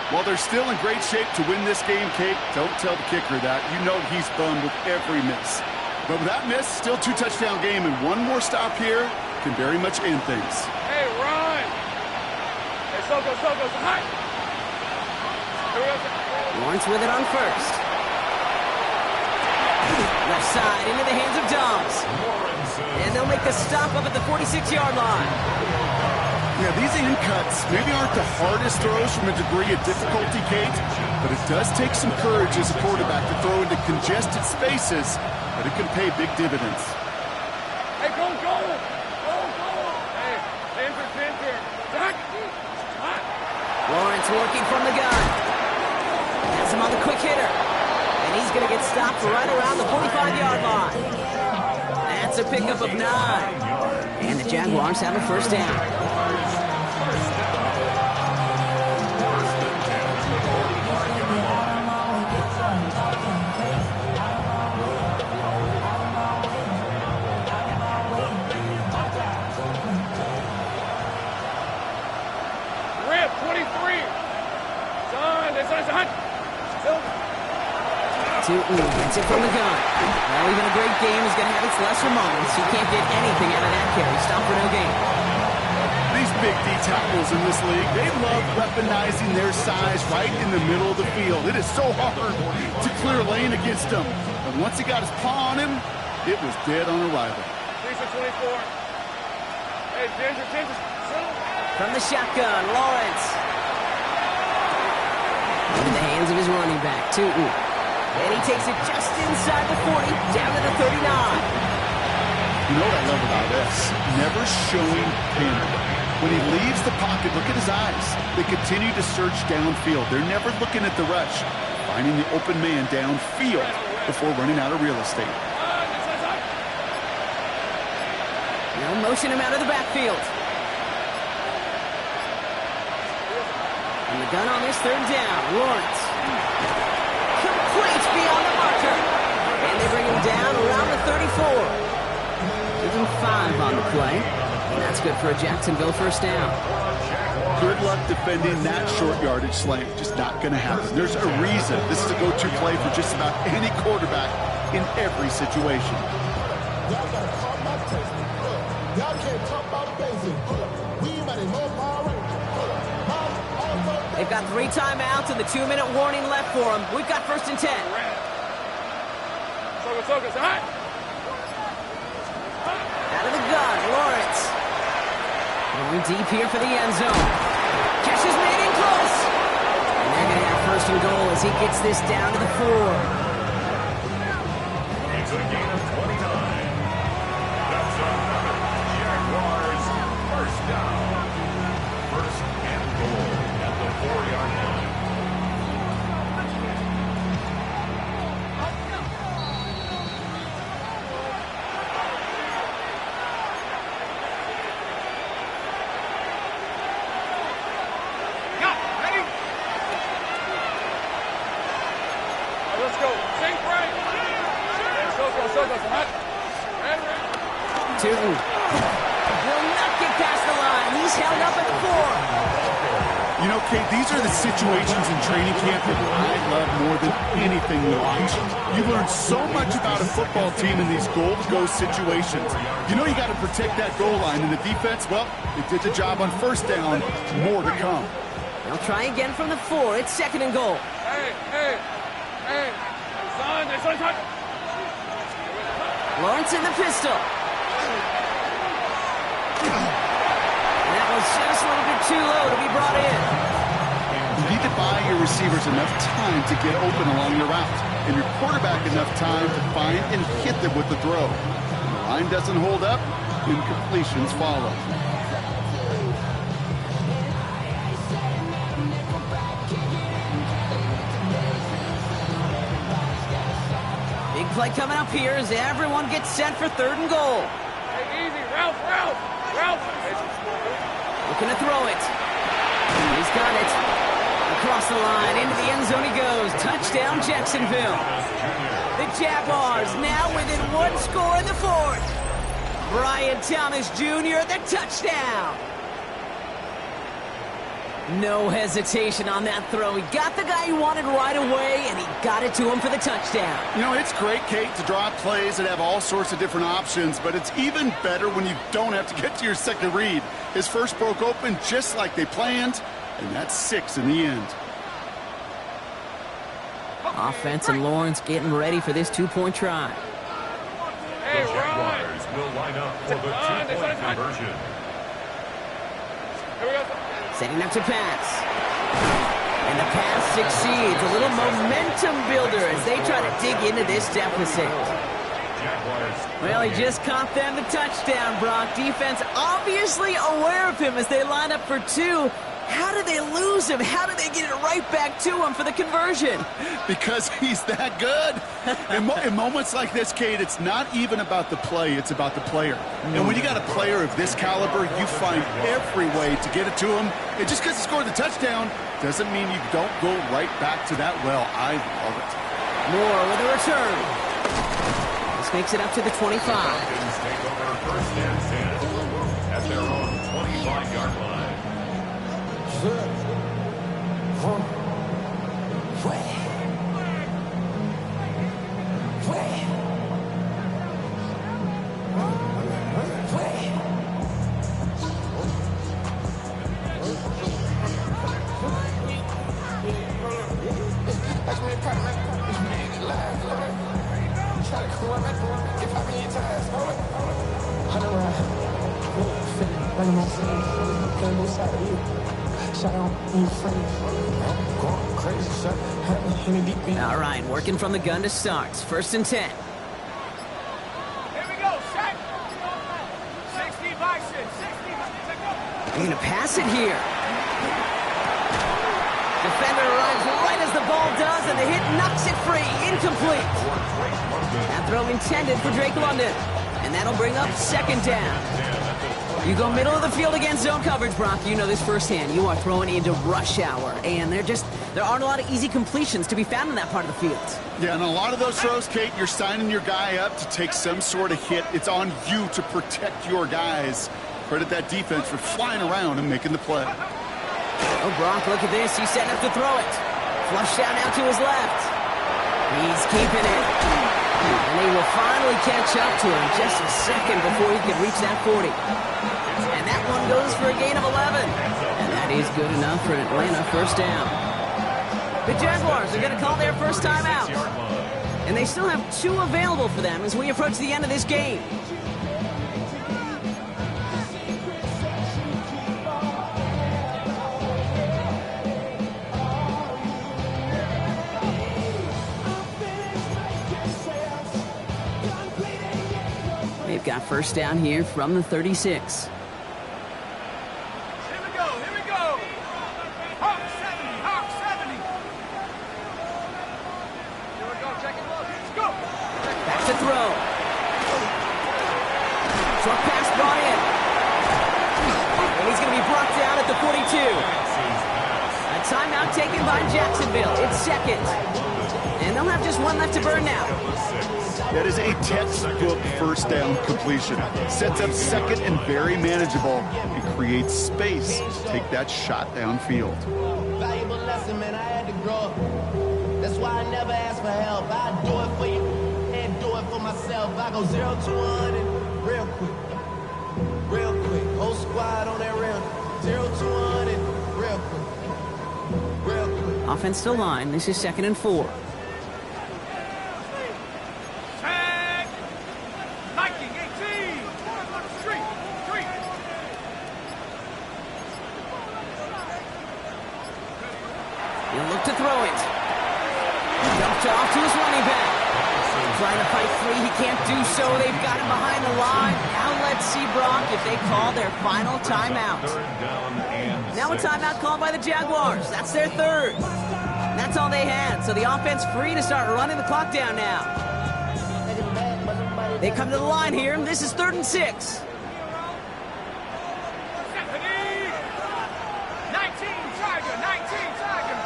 While they're still in great shape to win this game, Kate, don't tell the kicker that. You know he's bummed with every miss. But with that miss, still 2-touchdown game, and one more stop here can very much end things. Hey, run. Hey, Soko, high. Lawrence with it on 1st. Left side into the hands of Dobbs. And they'll make the stop up at the 46-yard line. Yeah, these in cuts maybe aren't the hardest throws from a degree of difficulty, Kate, but it does take some courage as a quarterback to throw into congested spaces, but it can pay big dividends. Hey, go! Hey, center. Lawrence working from the gun. Has him on the quick hitter. And he's going to get stopped right around the 45-yard line. That's a pickup of 9. And the Jaguars have a first down. Rip, 23. Son. Tootin gets it from the gun. Well, even a great game is going to have its lesser moments. You can't get anything out of that carry. Stop for no gain. These big D tackles in this league, they love weaponizing their size right in the middle of the field. It is so hard to clear lane against them. But once he got his paw on him, it was dead on arrival. 24. Hey, Ginger. From the shotgun, Lawrence. Into the hands of his running back, Tootin. And he takes it just inside the 40, down to the 39. You know what I love about this? Never showing panic. When he leaves the pocket, look at his eyes. They continue to search downfield. They're never looking at the rush, finding the open man downfield before running out of real estate. Now motion him out of the backfield. And the gun on this third down, Lawrence. Complete beyond the marker. And they bring him down around the 34. Give him 5 on the play. And that's good for a Jacksonville first down. Good luck defending that short yardage slant. Just not going to happen. There's a reason this is a go-to play for just about any quarterback in every situation. They've got 3 timeouts and the 2-minute warning left for them. We've got 1st and 10. Focus. Out of the gun, Lawrence. Going deep here for the end zone. Catch is made in close. And they're going to have 1st and goal as he gets this down to the 4. It's a gain of 29. That's another Jaguars first down. 1st and goal at the 4-yard line. Tootin will not get past the line. He's held up at the 4. You know, Kate, these are the situations in training camp that I love more than anything to watch. You learn so much about a football team in these goal-to-go situations. You know you got to protect that goal line, and the defense, well, they did the job on 1st down. More to come. They'll try again from the 4. It's 2nd and goal. Hey. Son. Lawrence in the pistol. That was just a little bit too low to be brought in. You need to buy your receivers enough time to get open along your route, and your quarterback enough time to find and hit them with the throw. When the line doesn't hold up, incompletions follow. Big play coming up here as everyone gets set for 3rd and goal. Hey, easy. Ralph. Looking to throw it. He's got it. Across the line, into the end zone he goes. Touchdown, Jacksonville. The Jaguars now within 1 score in the 4th. Brian Thomas Jr., the touchdown. No hesitation on that throw. He got the guy he wanted right away, and he got it to him for the touchdown. You know, it's great, Kate, to draw plays that have all sorts of different options, but it's even better when you don't have to get to your second read. His first broke open just like they planned, and that's 6 in the end. Offense and Lawrence getting ready for this 2-point try. The Jaguars will line up for the 2-point conversion. Setting up to pass. And the pass succeeds. A little momentum builder as they try to dig into this deficit. Well, he just caught them the touchdown, Brock. Defense obviously aware of him as they line up for two. How did they lose him? How did they get it right back to him for the conversion? Because he's that good. In moments like this, Kate, it's not even about the play, it's about the player. And when you got a player of this caliber, you find every way to get it to him. And just because he scored the touchdown doesn't mean you don't go right back to that well. I love it. Moore with a return. This makes it up to the 25. Falcons take over first and 10 at their own 25-yard line. All right, working from the gun to start. First and 10. Here we go, set. 60 by 6, 60 by 6, go. They're going to pass it here. Defender arrives right as the ball does, and the hit knocks it free. Incomplete. That throw intended for Drake London. And that'll bring up second down. You go middle of the field against zone coverage, Brock. You know this firsthand. You are throwing into rush hour, and there aren't a lot of easy completions to be found in that part of the field. Yeah, and a lot of those throws, Kate, you're signing your guy up to take some sort of hit. It's on you to protect your guys. Credit that defense for flying around and making the play. Oh, Brock, look at this. He's setting up to throw it. Flush down now to his left. He's keeping it. And he will finally catch up to him just a second before he can reach that 40. And that one goes for a gain of 11. And that is good enough for Atlanta first down. The Jaguars are going to call their first timeout. And they still have two available for them as we approach the end of this game. They've got first down here from the 36. Here we go, here we go. Hawk 70, Hawk 70. Here we go, check it out. Let's go. Back to throw. Short pass brought in. And he's going to be brought down at the 42. A timeout taken by Jacksonville. It's second. And they'll have just one left to burn now. That is a textbook first down completion. Sets up second and very manageable and creates space to take that shot downfield. Valuable lesson, man. I had to grow up. That's why I never ask for help. I do it for you and do it for myself. I go 0 to 100 real quick. Real quick. Whole squad on that rail. 0 to 100 real quick. Real quick. Offense to line. This is second and 4. Tag. Viking 18. Street. He'll look to throw it. Dumped off to his running back. Trying to fight free. He can't do so. They've got him behind the line. Now let's see, Brock, if they call their final timeout. Now a timeout called by the Jaguars. That's their third. That's all they had. So the offense free to start running the clock down now. They come to the line here, and this is 3rd and 6. Stephanie. 19 Tiger. 19 Tiger.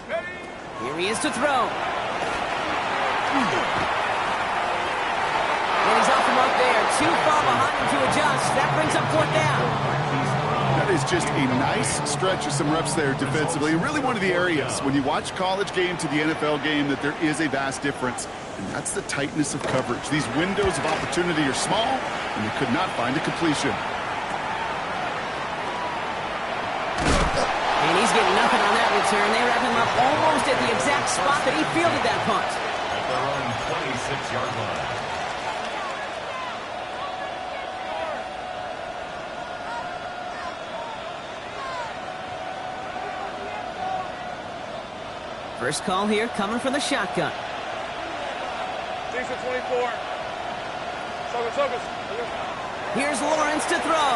Ready. Here he is to throw. And he's off the mark there. Too far behind him to adjust. That brings up 4th down. That is just a nice stretch of some reps there defensively. Really one of the areas when you watch college game to the NFL game that there is a vast difference. And that's the tightness of coverage. These windows of opportunity are small, and they could not find a completion. And he's getting nothing on that return. They wrap him up almost at the exact spot that he fielded that punt. At their own 26-yard line. First call here coming from the shotgun. Decent 24. Focus. Here's Lawrence to throw.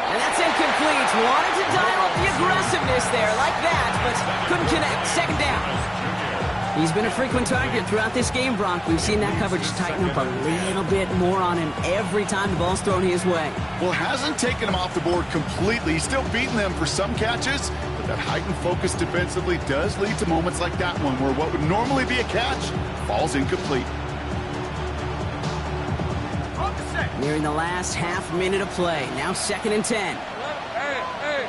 And that's incomplete. Wanted to dial up the aggressiveness there like that, but couldn't connect. Second down. He's been a frequent target throughout this game, Brock. We've seen that coverage tighten up a little bit more on him every time the ball's thrown his way. Well, hasn't taken him off the board completely. He's still beating them for some catches, but that heightened focus defensively does lead to moments like that one where what would normally be a catch falls incomplete. Nearing the last half minute of play. Now 2nd and 10. Hey.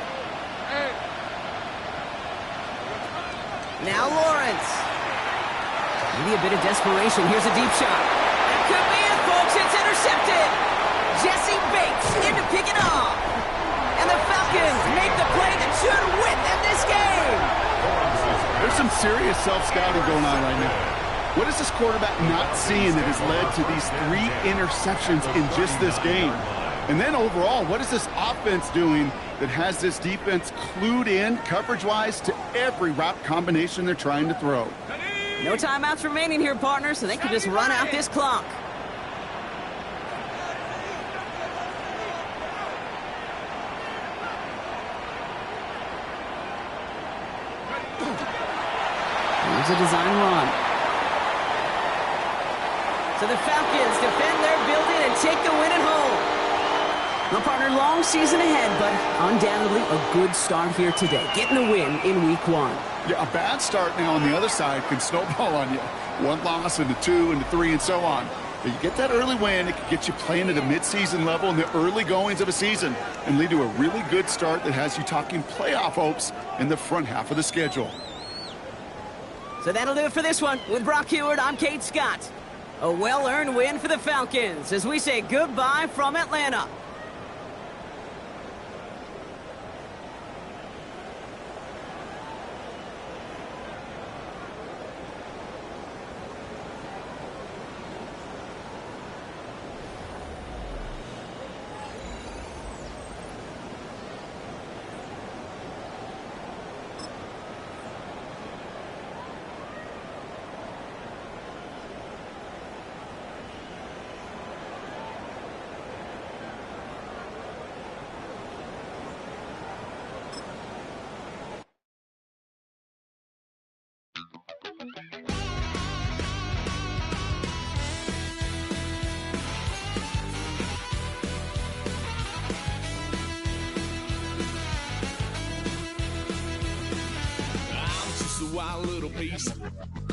Now Lawrence. Maybe a bit of desperation. Here's a deep shot. That could be it, folks. It's intercepted. Jesse Bates in to pick it off. And the Falcons make the play that should win them this game. There's some serious self-scouting going on right now. What is this quarterback not seeing that has led to these 3 interceptions in just this game? And then overall, what is this offense doing that has this defense clued in coverage-wise to every route combination they're trying to throw? No timeouts remaining here, partner, so they can just run out this clock. Here's a design run. So the Falcons defend their building and take the win at home. Well, partner, long season ahead, but undoubtedly a good start here today, getting the win in Week 1. Yeah, a bad start now on the other side can snowball on you. 1 loss into 2 into 3 and so on. But you get that early win, it can get you playing at a midseason level in the early goings of a season and lead to a really good start that has you talking playoff hopes in the front half of the schedule. So that'll do it for this one. With Brock Heward, I'm Kate Scott. A well-earned win for the Falcons as we say goodbye from Atlanta. Wild little piece.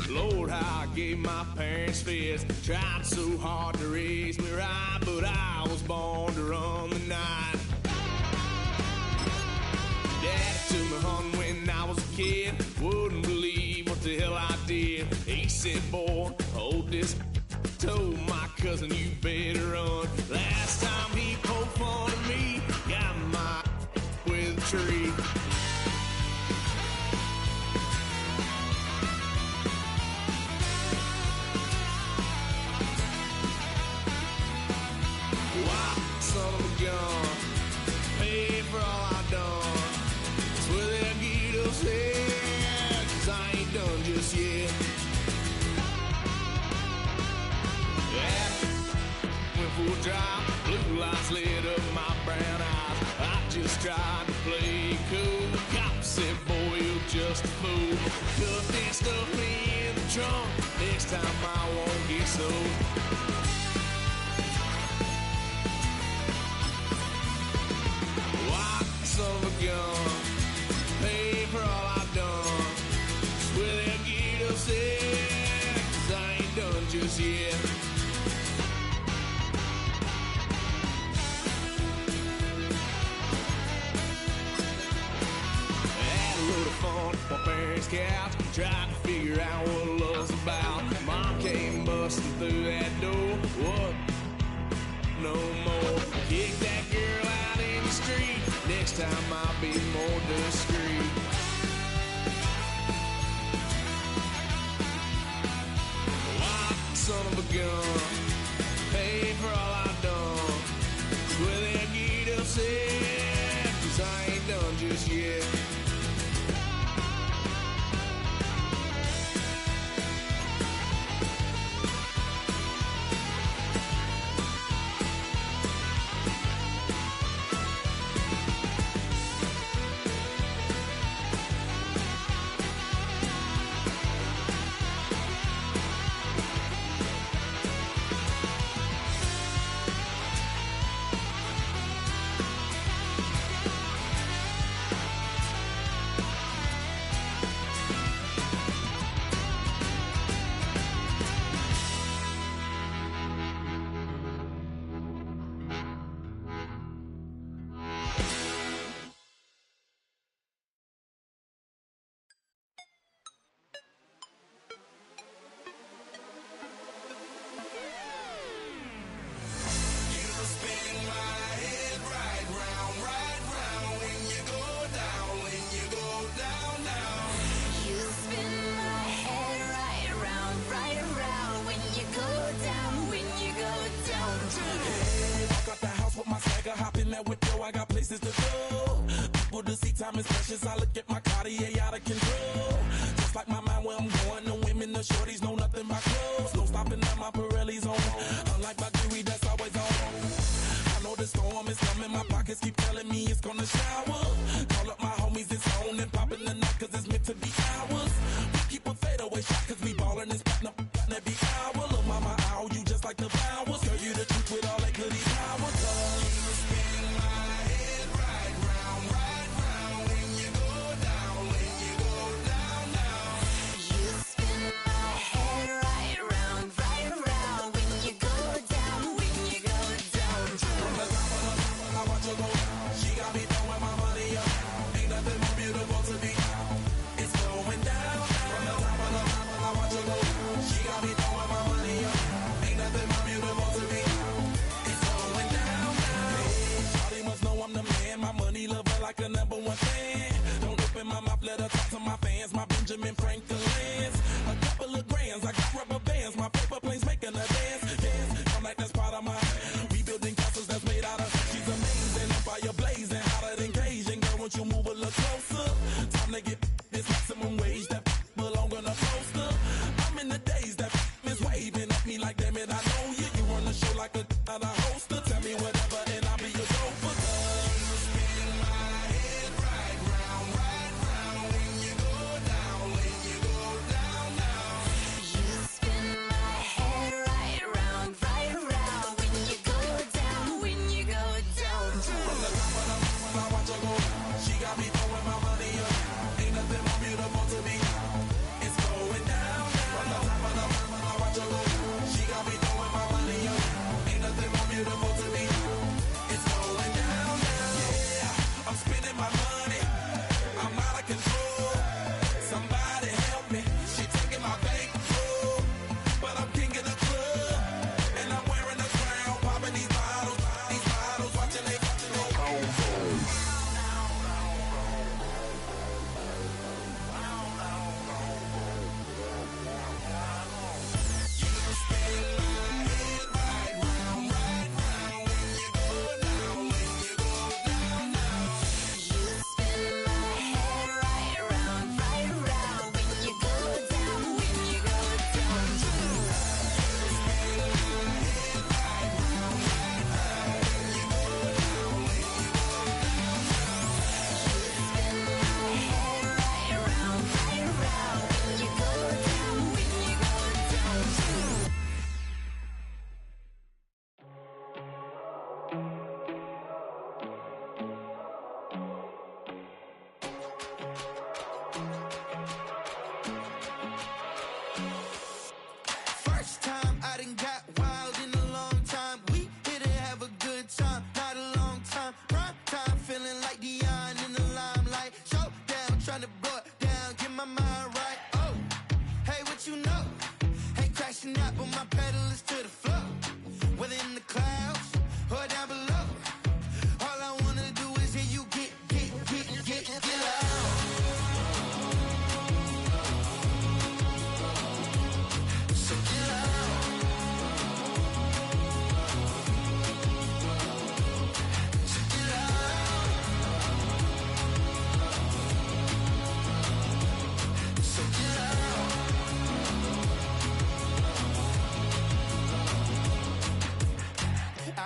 Lord, how I gave my parents fist. Tried so hard to raise me right, but I was born to run the night. Dad took me hunting when I was a kid. Wouldn't believe what the hell I did. He said, boy, hold this. Told my cousin, you better run. Last time he poked fun at me, got my with a tree. Son of a gun, paid for all I done. Swear they'll get upset, 'cause I ain't done just yet. Went for a drive, blue lights lit up my brown eyes. I just tried to play cool. Cop said, boy, you're just a fool. Cuffed and stuffed me in the trunk. Next time I won't get so. Son of a gun, pay for all I've done. Swear they'll get upset, 'cause I ain't done just yet. Had a little fun at my parents' couch, tried to figure out what love's about. Mom came busting through that door. What? No more. Kick that girl out in the street. Next time I'll be more discreet. son of a gun. Pay for all I've done. With that gate upset, 'cause I ain't done just yet. I got places to go. People to see, time is precious. I look at my Cartier out of control. Just like my mind where I'm going. The women, the shorties know nothing but clothes. No stopping at my Pirelli's on. Unlike my jewelry, that's always on. I know the storm is coming. My pockets keep telling me it's gonna shower. Call up my homies, it's on and popping the night 'cause it's meant to be ours. We keep a fadeaway shot 'cause we ballin' and spittin' up every hour. Look, mama, ow, you just like the flowers. Girl, you the truth with all that goody powers. You spin my head right round when you go down, when you go down, down. You spin my head right round when you go down, when you go down. From the top of I watch her go. She got me throwing my money up. Ain't nothing more beautiful to me. It's going down. From the top of I watch her go. She got me throwing my money up. Ain't nothing more beautiful to me.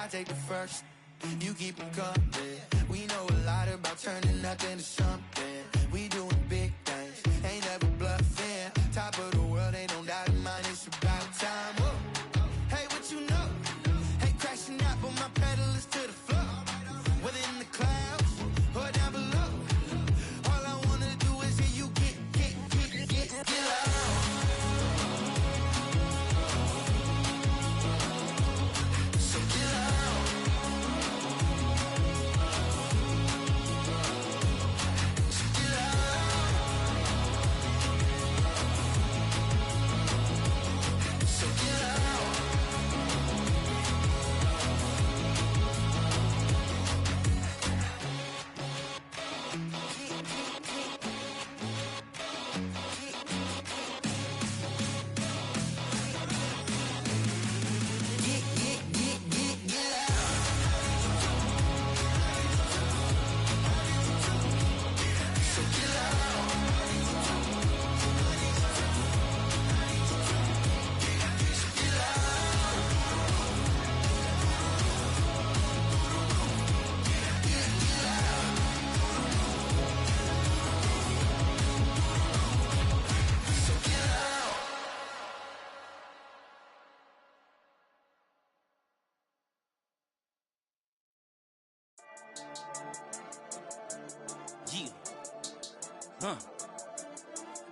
I take the first, you keep them coming. We know a lot about turning nothing to something. We doing big things, ain't never bluffing. Top of the world, ain't no doubt in mind, it's about time. Whoa. Hey, what you know? Hey, crashing out, but my pedal is to the floor. Whether in the clouds or down below, all I wanna do is hear you get loud. So get loud. So get loud. So get loud.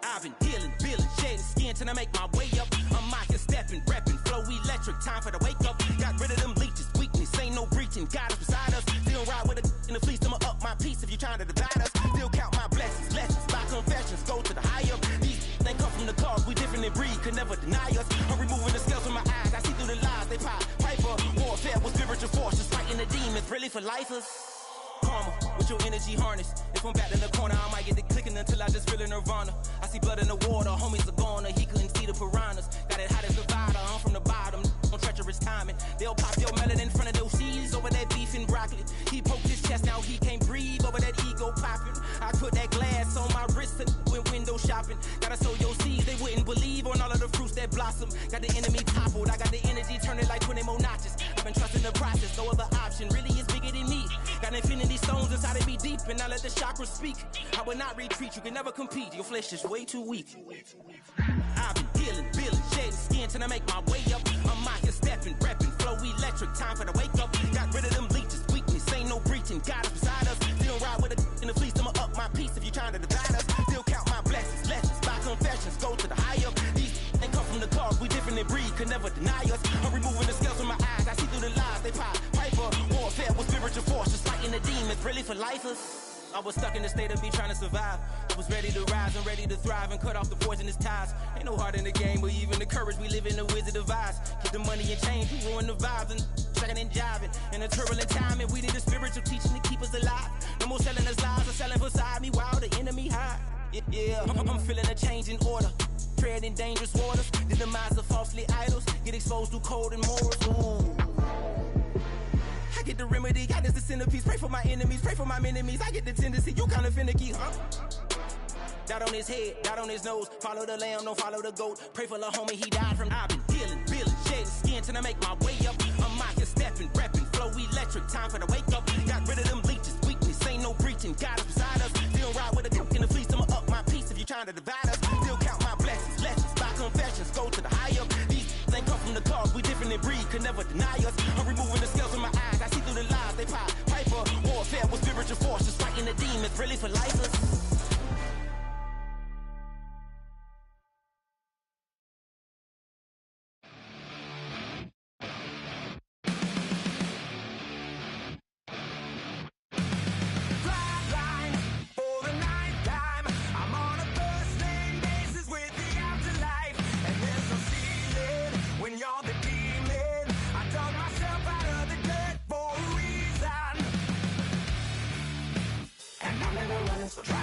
I've been dealing, shedding skin till I make my way up. I'm out here stepping, repping, flow electric, time for the wake up. Got rid of them leeches, weakness, ain't no breaching. God is beside us, still ride with a in the fleece. I'ma up my piece if you trying to divide us. Still count my blessings, lessons, my confessions, go to the high up. These they come from the cause, we different in breed, could never deny us. I'm removing the scales from my eyes, I see through the lies, they pop. Piper, warfare with spiritual forces, fighting the demons, really for lifers. Karma, with your energy harness. If I'm back in the corner, I might get the clicking until I just feel a nirvana. I see blood in the water, homies are gone, he couldn't see the piranhas. Got it hot as Nevada, I'm from the bottom, on treacherous timing. They'll pop your melon in front of those seeds over that beef and broccoli. He poked his chest, now he can't breathe over that ego popping. I put that glass on my wrist and went window shopping. Gotta sow your seeds, they wouldn't believe on all of the fruits that blossom. Got the enemy toppled, I got the energy turning like 20 more notches. I've been trusting the process, no other option really is bigger than me. Got infinity stones inside of me deep, and I let the chakras speak. I will not retreat, you can never compete, your flesh is way too weak. I've been dealing, shedding skin till I make my way up. I'm out here stepping, repping, flow electric, time for the wake up. Got rid of them leeches, weakness, ain't no breaching. God is beside us, still ride with a in the fleece. I'ma up my piece if you trying to divide us. Still count my blessings, lessons, my confessions, go to the high up. These ain't come from the cause, we different in breed, could never deny us. I'm removing the scales from my eyes, I see through the lies, they pop. Piper, warfare with spiritual forces, fighting the demons, really for lifers. I was stuck in the state of me trying to survive. I was ready to rise and ready to thrive and cut off the poisonous ties. Ain't no heart in the game, but even the courage we live in the Wizard of Oz. Get the money and change, we ruin the vibes and checking and jiving. In a turbulent time, and we need a spiritual teaching to keep us alive. No more selling us lies or selling beside me while the enemy hide. Yeah, I'm feeling a change in order. Treading dangerous waters, the demise of falsely idols. Get exposed through code and morals. Ooh. I get the remedy, God is the centerpiece. Pray for my enemies, pray for my enemies. I get the tendency, you kinda finicky, huh? Dot on his head, dot on his nose. Follow the lamb, don't follow the goat. Pray for the homie, he died from. I've been dealing, shedding skin till I make my way up. I'm out here stepping, repping, flow electric, time for the wake up. Got rid of them leeches, weakness, ain't no breaching. God is beside us, still ride with a cook in the fleece. I'ma up my piece if you trying to divide us. Still count my blessings, lessons, my confessions, go to the high up. These ain't come from the cause, we different in breed, could never deny us. I'm removing the scales from my eyes, I see through the lies, they pop. Piper, warfare with spiritual forces, fighting the demons, really for lifers. So try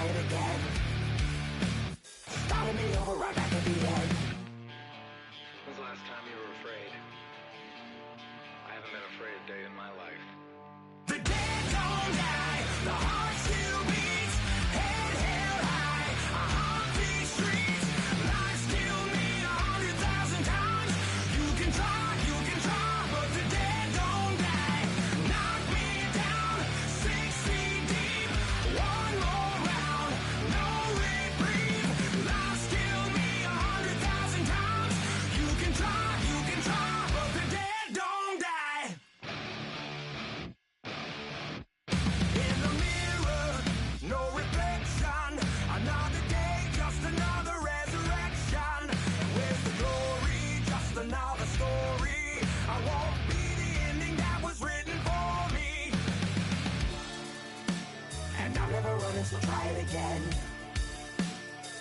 so try it again.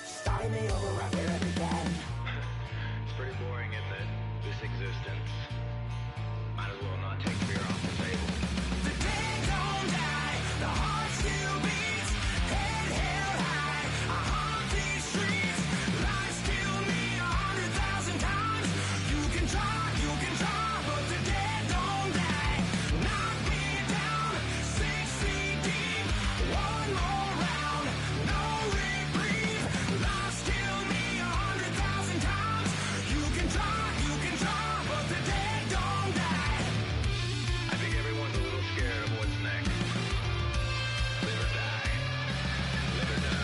Starting me over right where it began. It's pretty boring, isn't it? This existence. Might as well not take fear off the table. The dead don't die, the heart still beats, head held high, I haunt these streets. Lies killed me 100,000 times. You can try, but the dead don't die. Knock me down 6 feet deep. One more round, no reprieve. Lies killed me 100,000 times. You can try, but the dead don't die. I think everyone's a little scared of what's next. Live or die. Live or die.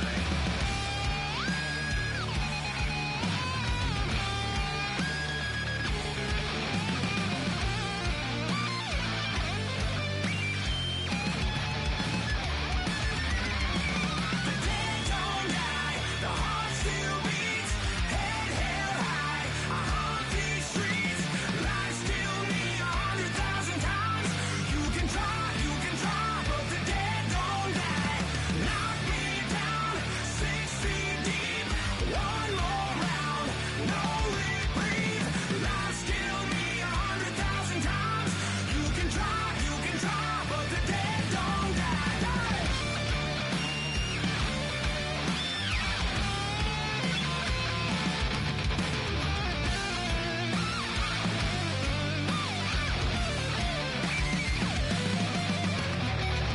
The dead don't die, the heart still beats, head held high, I haunt these streets. Lies kill me 100,000 times. You can try, but the dead don't die. Knock me down 6 feet deep. One more round, no reprieve. Lies kill me 100,000 times. You can try, but the dead don't die.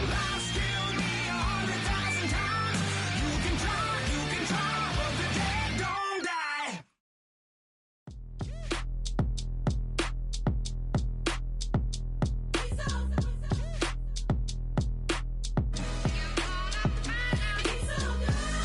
Lies kill me 100,000 times. You can try, but the dead don't die.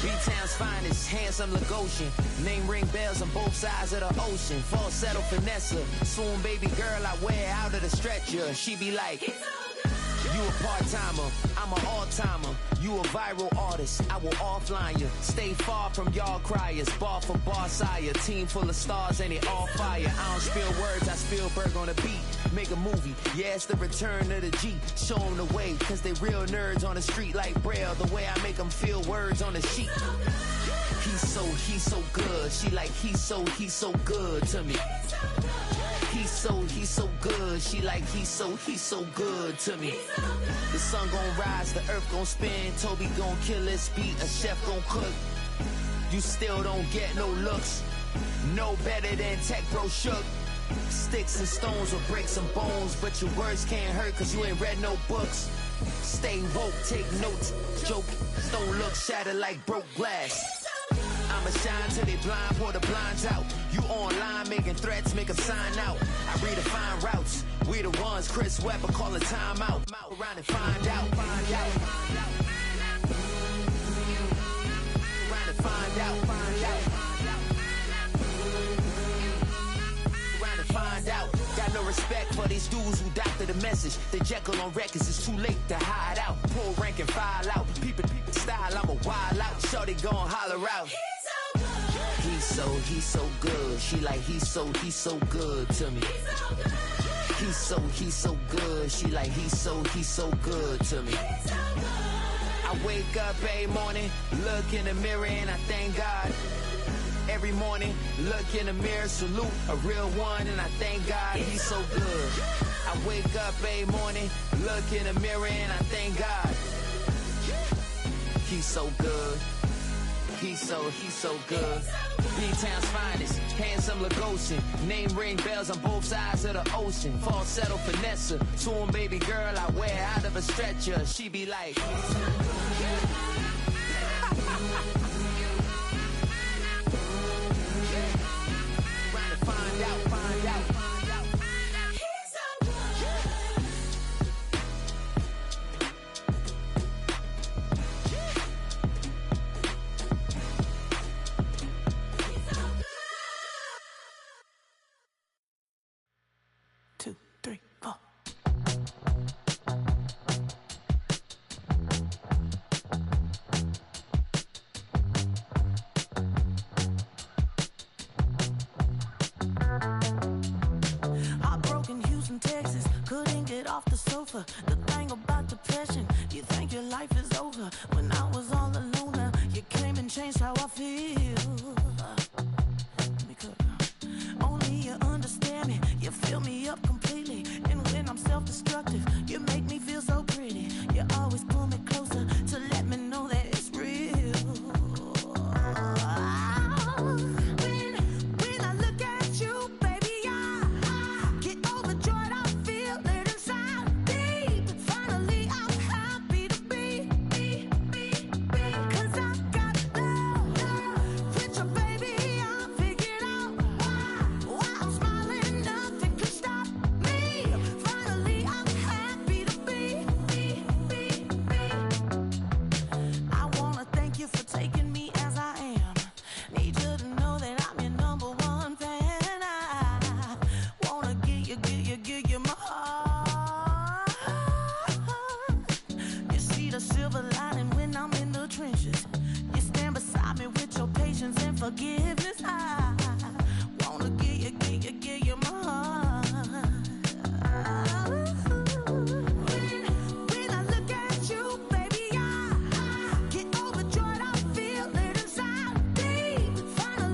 B-Town's finest, handsome Lagosian. Name ring bells on both sides of the ocean. Falsetto Vanessa, soon baby girl I wear out of the stretcher. She be like, you a part-timer, I'm an all-timer. You a viral artist, I will offline you. Stay far from y'all criers, bar for bar sire. Team full of stars and it all fire. I don't spill words, I Spielberg on the beat. Make a movie, yeah, it's the return of the G. Show them the way, cause they real nerds on the street like Braille. The way I make them feel words on the sheet. He's so good. She like, he's so good to me. He's so good. She like, he's so good to me. The sun gon' rise, the earth gon' spin. Toby gon' kill this beat, a chef gon' cook. You still don't get no looks. No better than Tech Bro Shook. Sticks and stones will break some bones, but your words can't hurt cause you ain't read no books. Stay woke, take notes, joke. Don't look shattered like broke glass. I'ma shine till they blind, pour the blinds out. You online making threats, make 'em sign out. I redefine routes. We the ones Chris Webber call a timeout. Around and find out. Around and find out. Around and find out. Got no respect for these dudes who doctor the message. They Jekyll on records, it's too late to hide out. Pull rank and file out. People style, I'm a wild out. Shorty gon' holler out. He's so good. She like, he's so good to me. He's so good. She like, he's so good to me. I wake up every morning, look in the mirror and I thank God. Every morning, look in the mirror, salute a real one and I thank God he's so good. I wake up every morning, look in the mirror and I thank God. He's so good. He's so good. B-Town's finest, handsome Lagosian. Name ring bells on both sides of the ocean. Falsetto Vanessa, soon baby girl I wear out of a stretcher. She be like, find out. off the sofa. The thing about depression, you think your life is over. When I was all alone, now you came and changed how I feel. Let me cook. Only you understand me, you fill me up completely. And when I'm self-destructive,